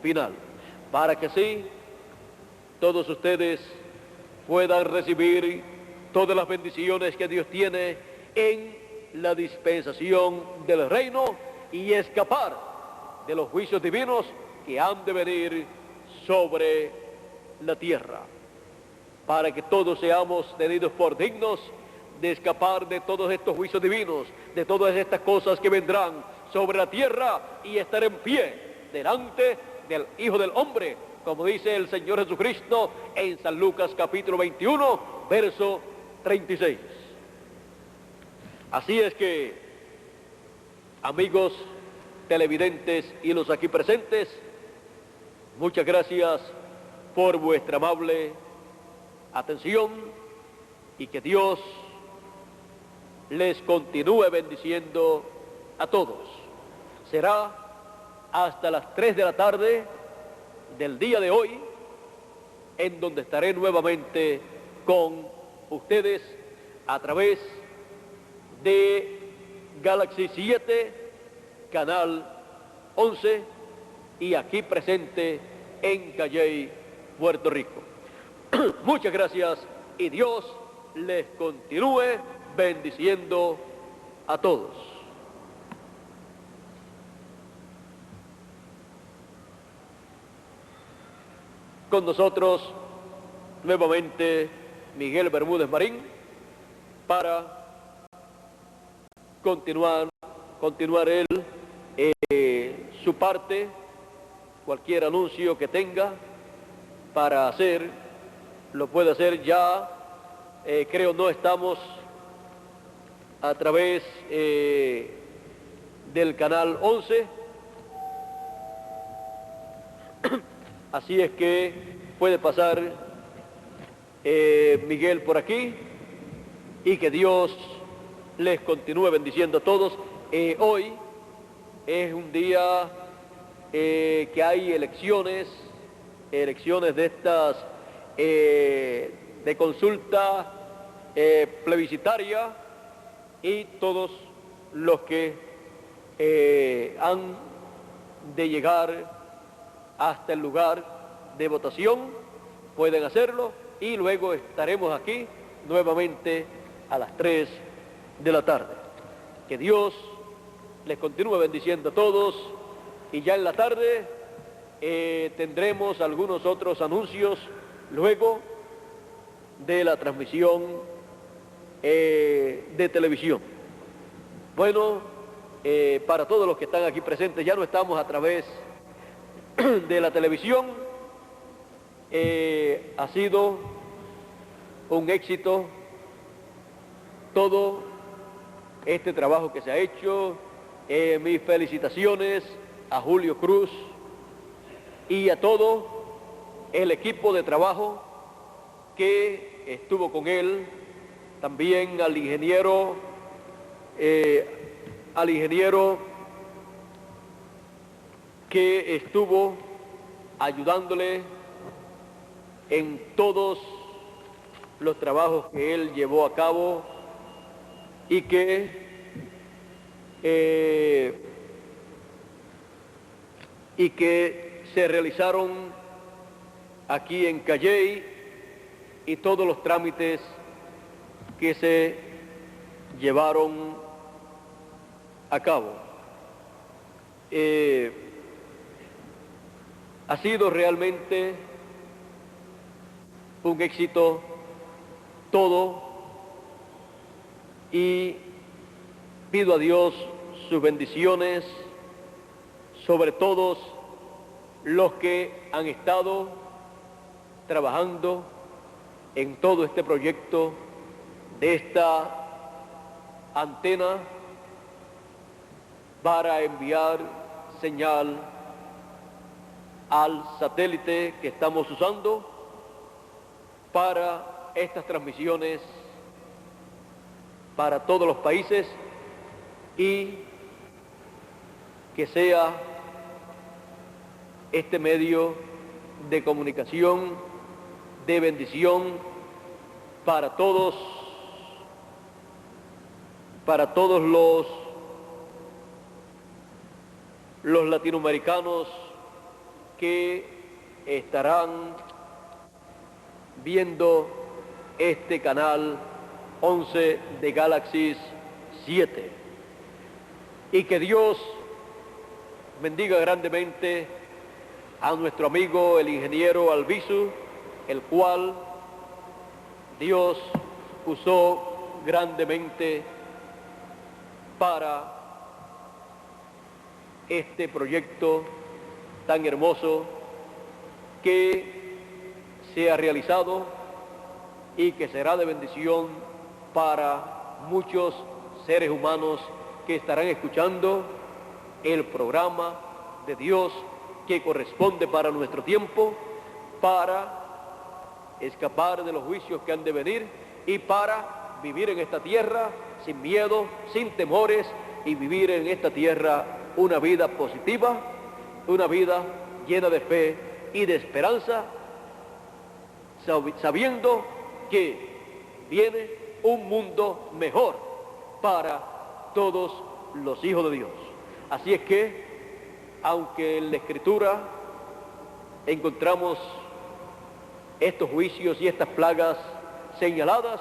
final, para que así todos ustedes puedan recibir todas las bendiciones que Dios tiene en la dispensación del reino y escapar de los juicios divinos que han de venir sobre la tierra, para que todos seamos tenidos por dignos de escapar de todos estos juicios divinos, de todas estas cosas que vendrán sobre la tierra, y estar en pie delante del Hijo del Hombre, como dice el Señor Jesucristo en San Lucas capítulo 21, verso 36. Así es que, amigos televidentes y los aquí presentes, muchas gracias por vuestra amable atención, y que Dios les continúe bendiciendo a todos. Será hasta las 3 de la tarde del día de hoy, en donde estaré nuevamente con ustedes a través de Galaxy 7, Canal 11, y aquí presente en Calley, Puerto Rico. Muchas gracias, y Dios les continúe bendiciendo a todos. Con nosotros nuevamente Miguel Bermúdez Marín para continuar él su parte, cualquier anuncio que tenga para hacer, lo puede hacer ya. Creo no estamos a través del canal 11, así es que puede pasar Miguel por aquí, y que Dios les continúe bendiciendo a todos. Hoy es un día que hay elecciones de estas de consulta plebiscitaria, y todos los que han de llegar hasta el lugar de votación pueden hacerlo, y luego estaremos aquí nuevamente a las 3 de la tarde. Que Dios les continúe bendiciendo a todos, y ya en la tarde tendremos algunos otros anuncios luego de la transmisión de televisión. Bueno, para todos los que están aquí presentes, ya no estamos a través de la televisión. Ha sido un éxito todo este trabajo que se ha hecho. Mis felicitaciones a Julio Cruz y a todo el equipo de trabajo que estuvo con él, también al ingeniero que estuvo ayudándole en todos los trabajos que él llevó a cabo, y que se realizaron aquí en Calley, y todos los trámites que se llevaron a cabo. Ha sido realmente un éxito todo, y pido a Dios sus bendiciones sobre todos los que han estado trabajando en todo este proyecto de esta antena para enviar señal al satélite que estamos usando para estas transmisiones para todos los países, y que sea este medio de comunicación, de bendición para todos los latinoamericanos que estarán viendo este canal 11 de Galaxy 7. Y que Dios bendiga grandemente a nuestro amigo el ingeniero Albizu, el cual Dios usó grandemente para este proyecto tan hermoso que se ha realizado y que será de bendición para muchos seres humanos que estarán escuchando el programa de Dios que corresponde para nuestro tiempo, para escapar de los juicios que han de venir y para vivir en esta tierra sin miedo, sin temores, y vivir en esta tierra una vida positiva, una vida llena de fe y de esperanza, sabiendo que viene un mundo mejor para todos los hijos de Dios. Así es que, aunque en la Escritura encontramos estos juicios y estas plagas señaladas,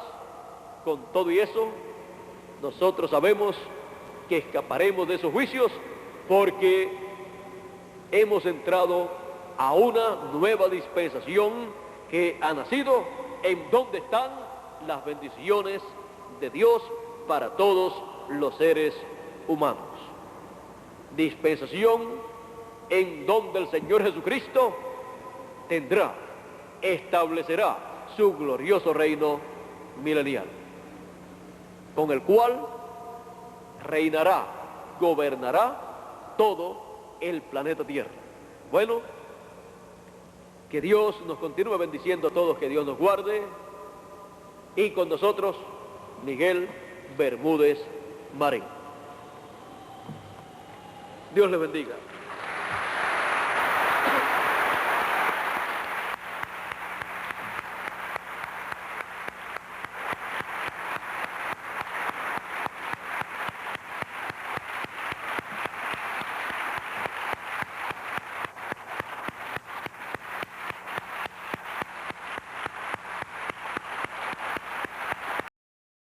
con todo y eso, nosotros sabemos que escaparemos de esos juicios porque hemos entrado a una nueva dispensación que ha nacido, en donde están las bendiciones de Dios para todos los seres humanos. Dispensación en donde el Señor Jesucristo establecerá su glorioso reino milenial, con el cual reinará, gobernará todo el planeta Tierra. Bueno, que Dios nos continúe bendiciendo a todos, que Dios nos guarde, y con nosotros Miguel Bermúdez Marín. Dios les bendiga.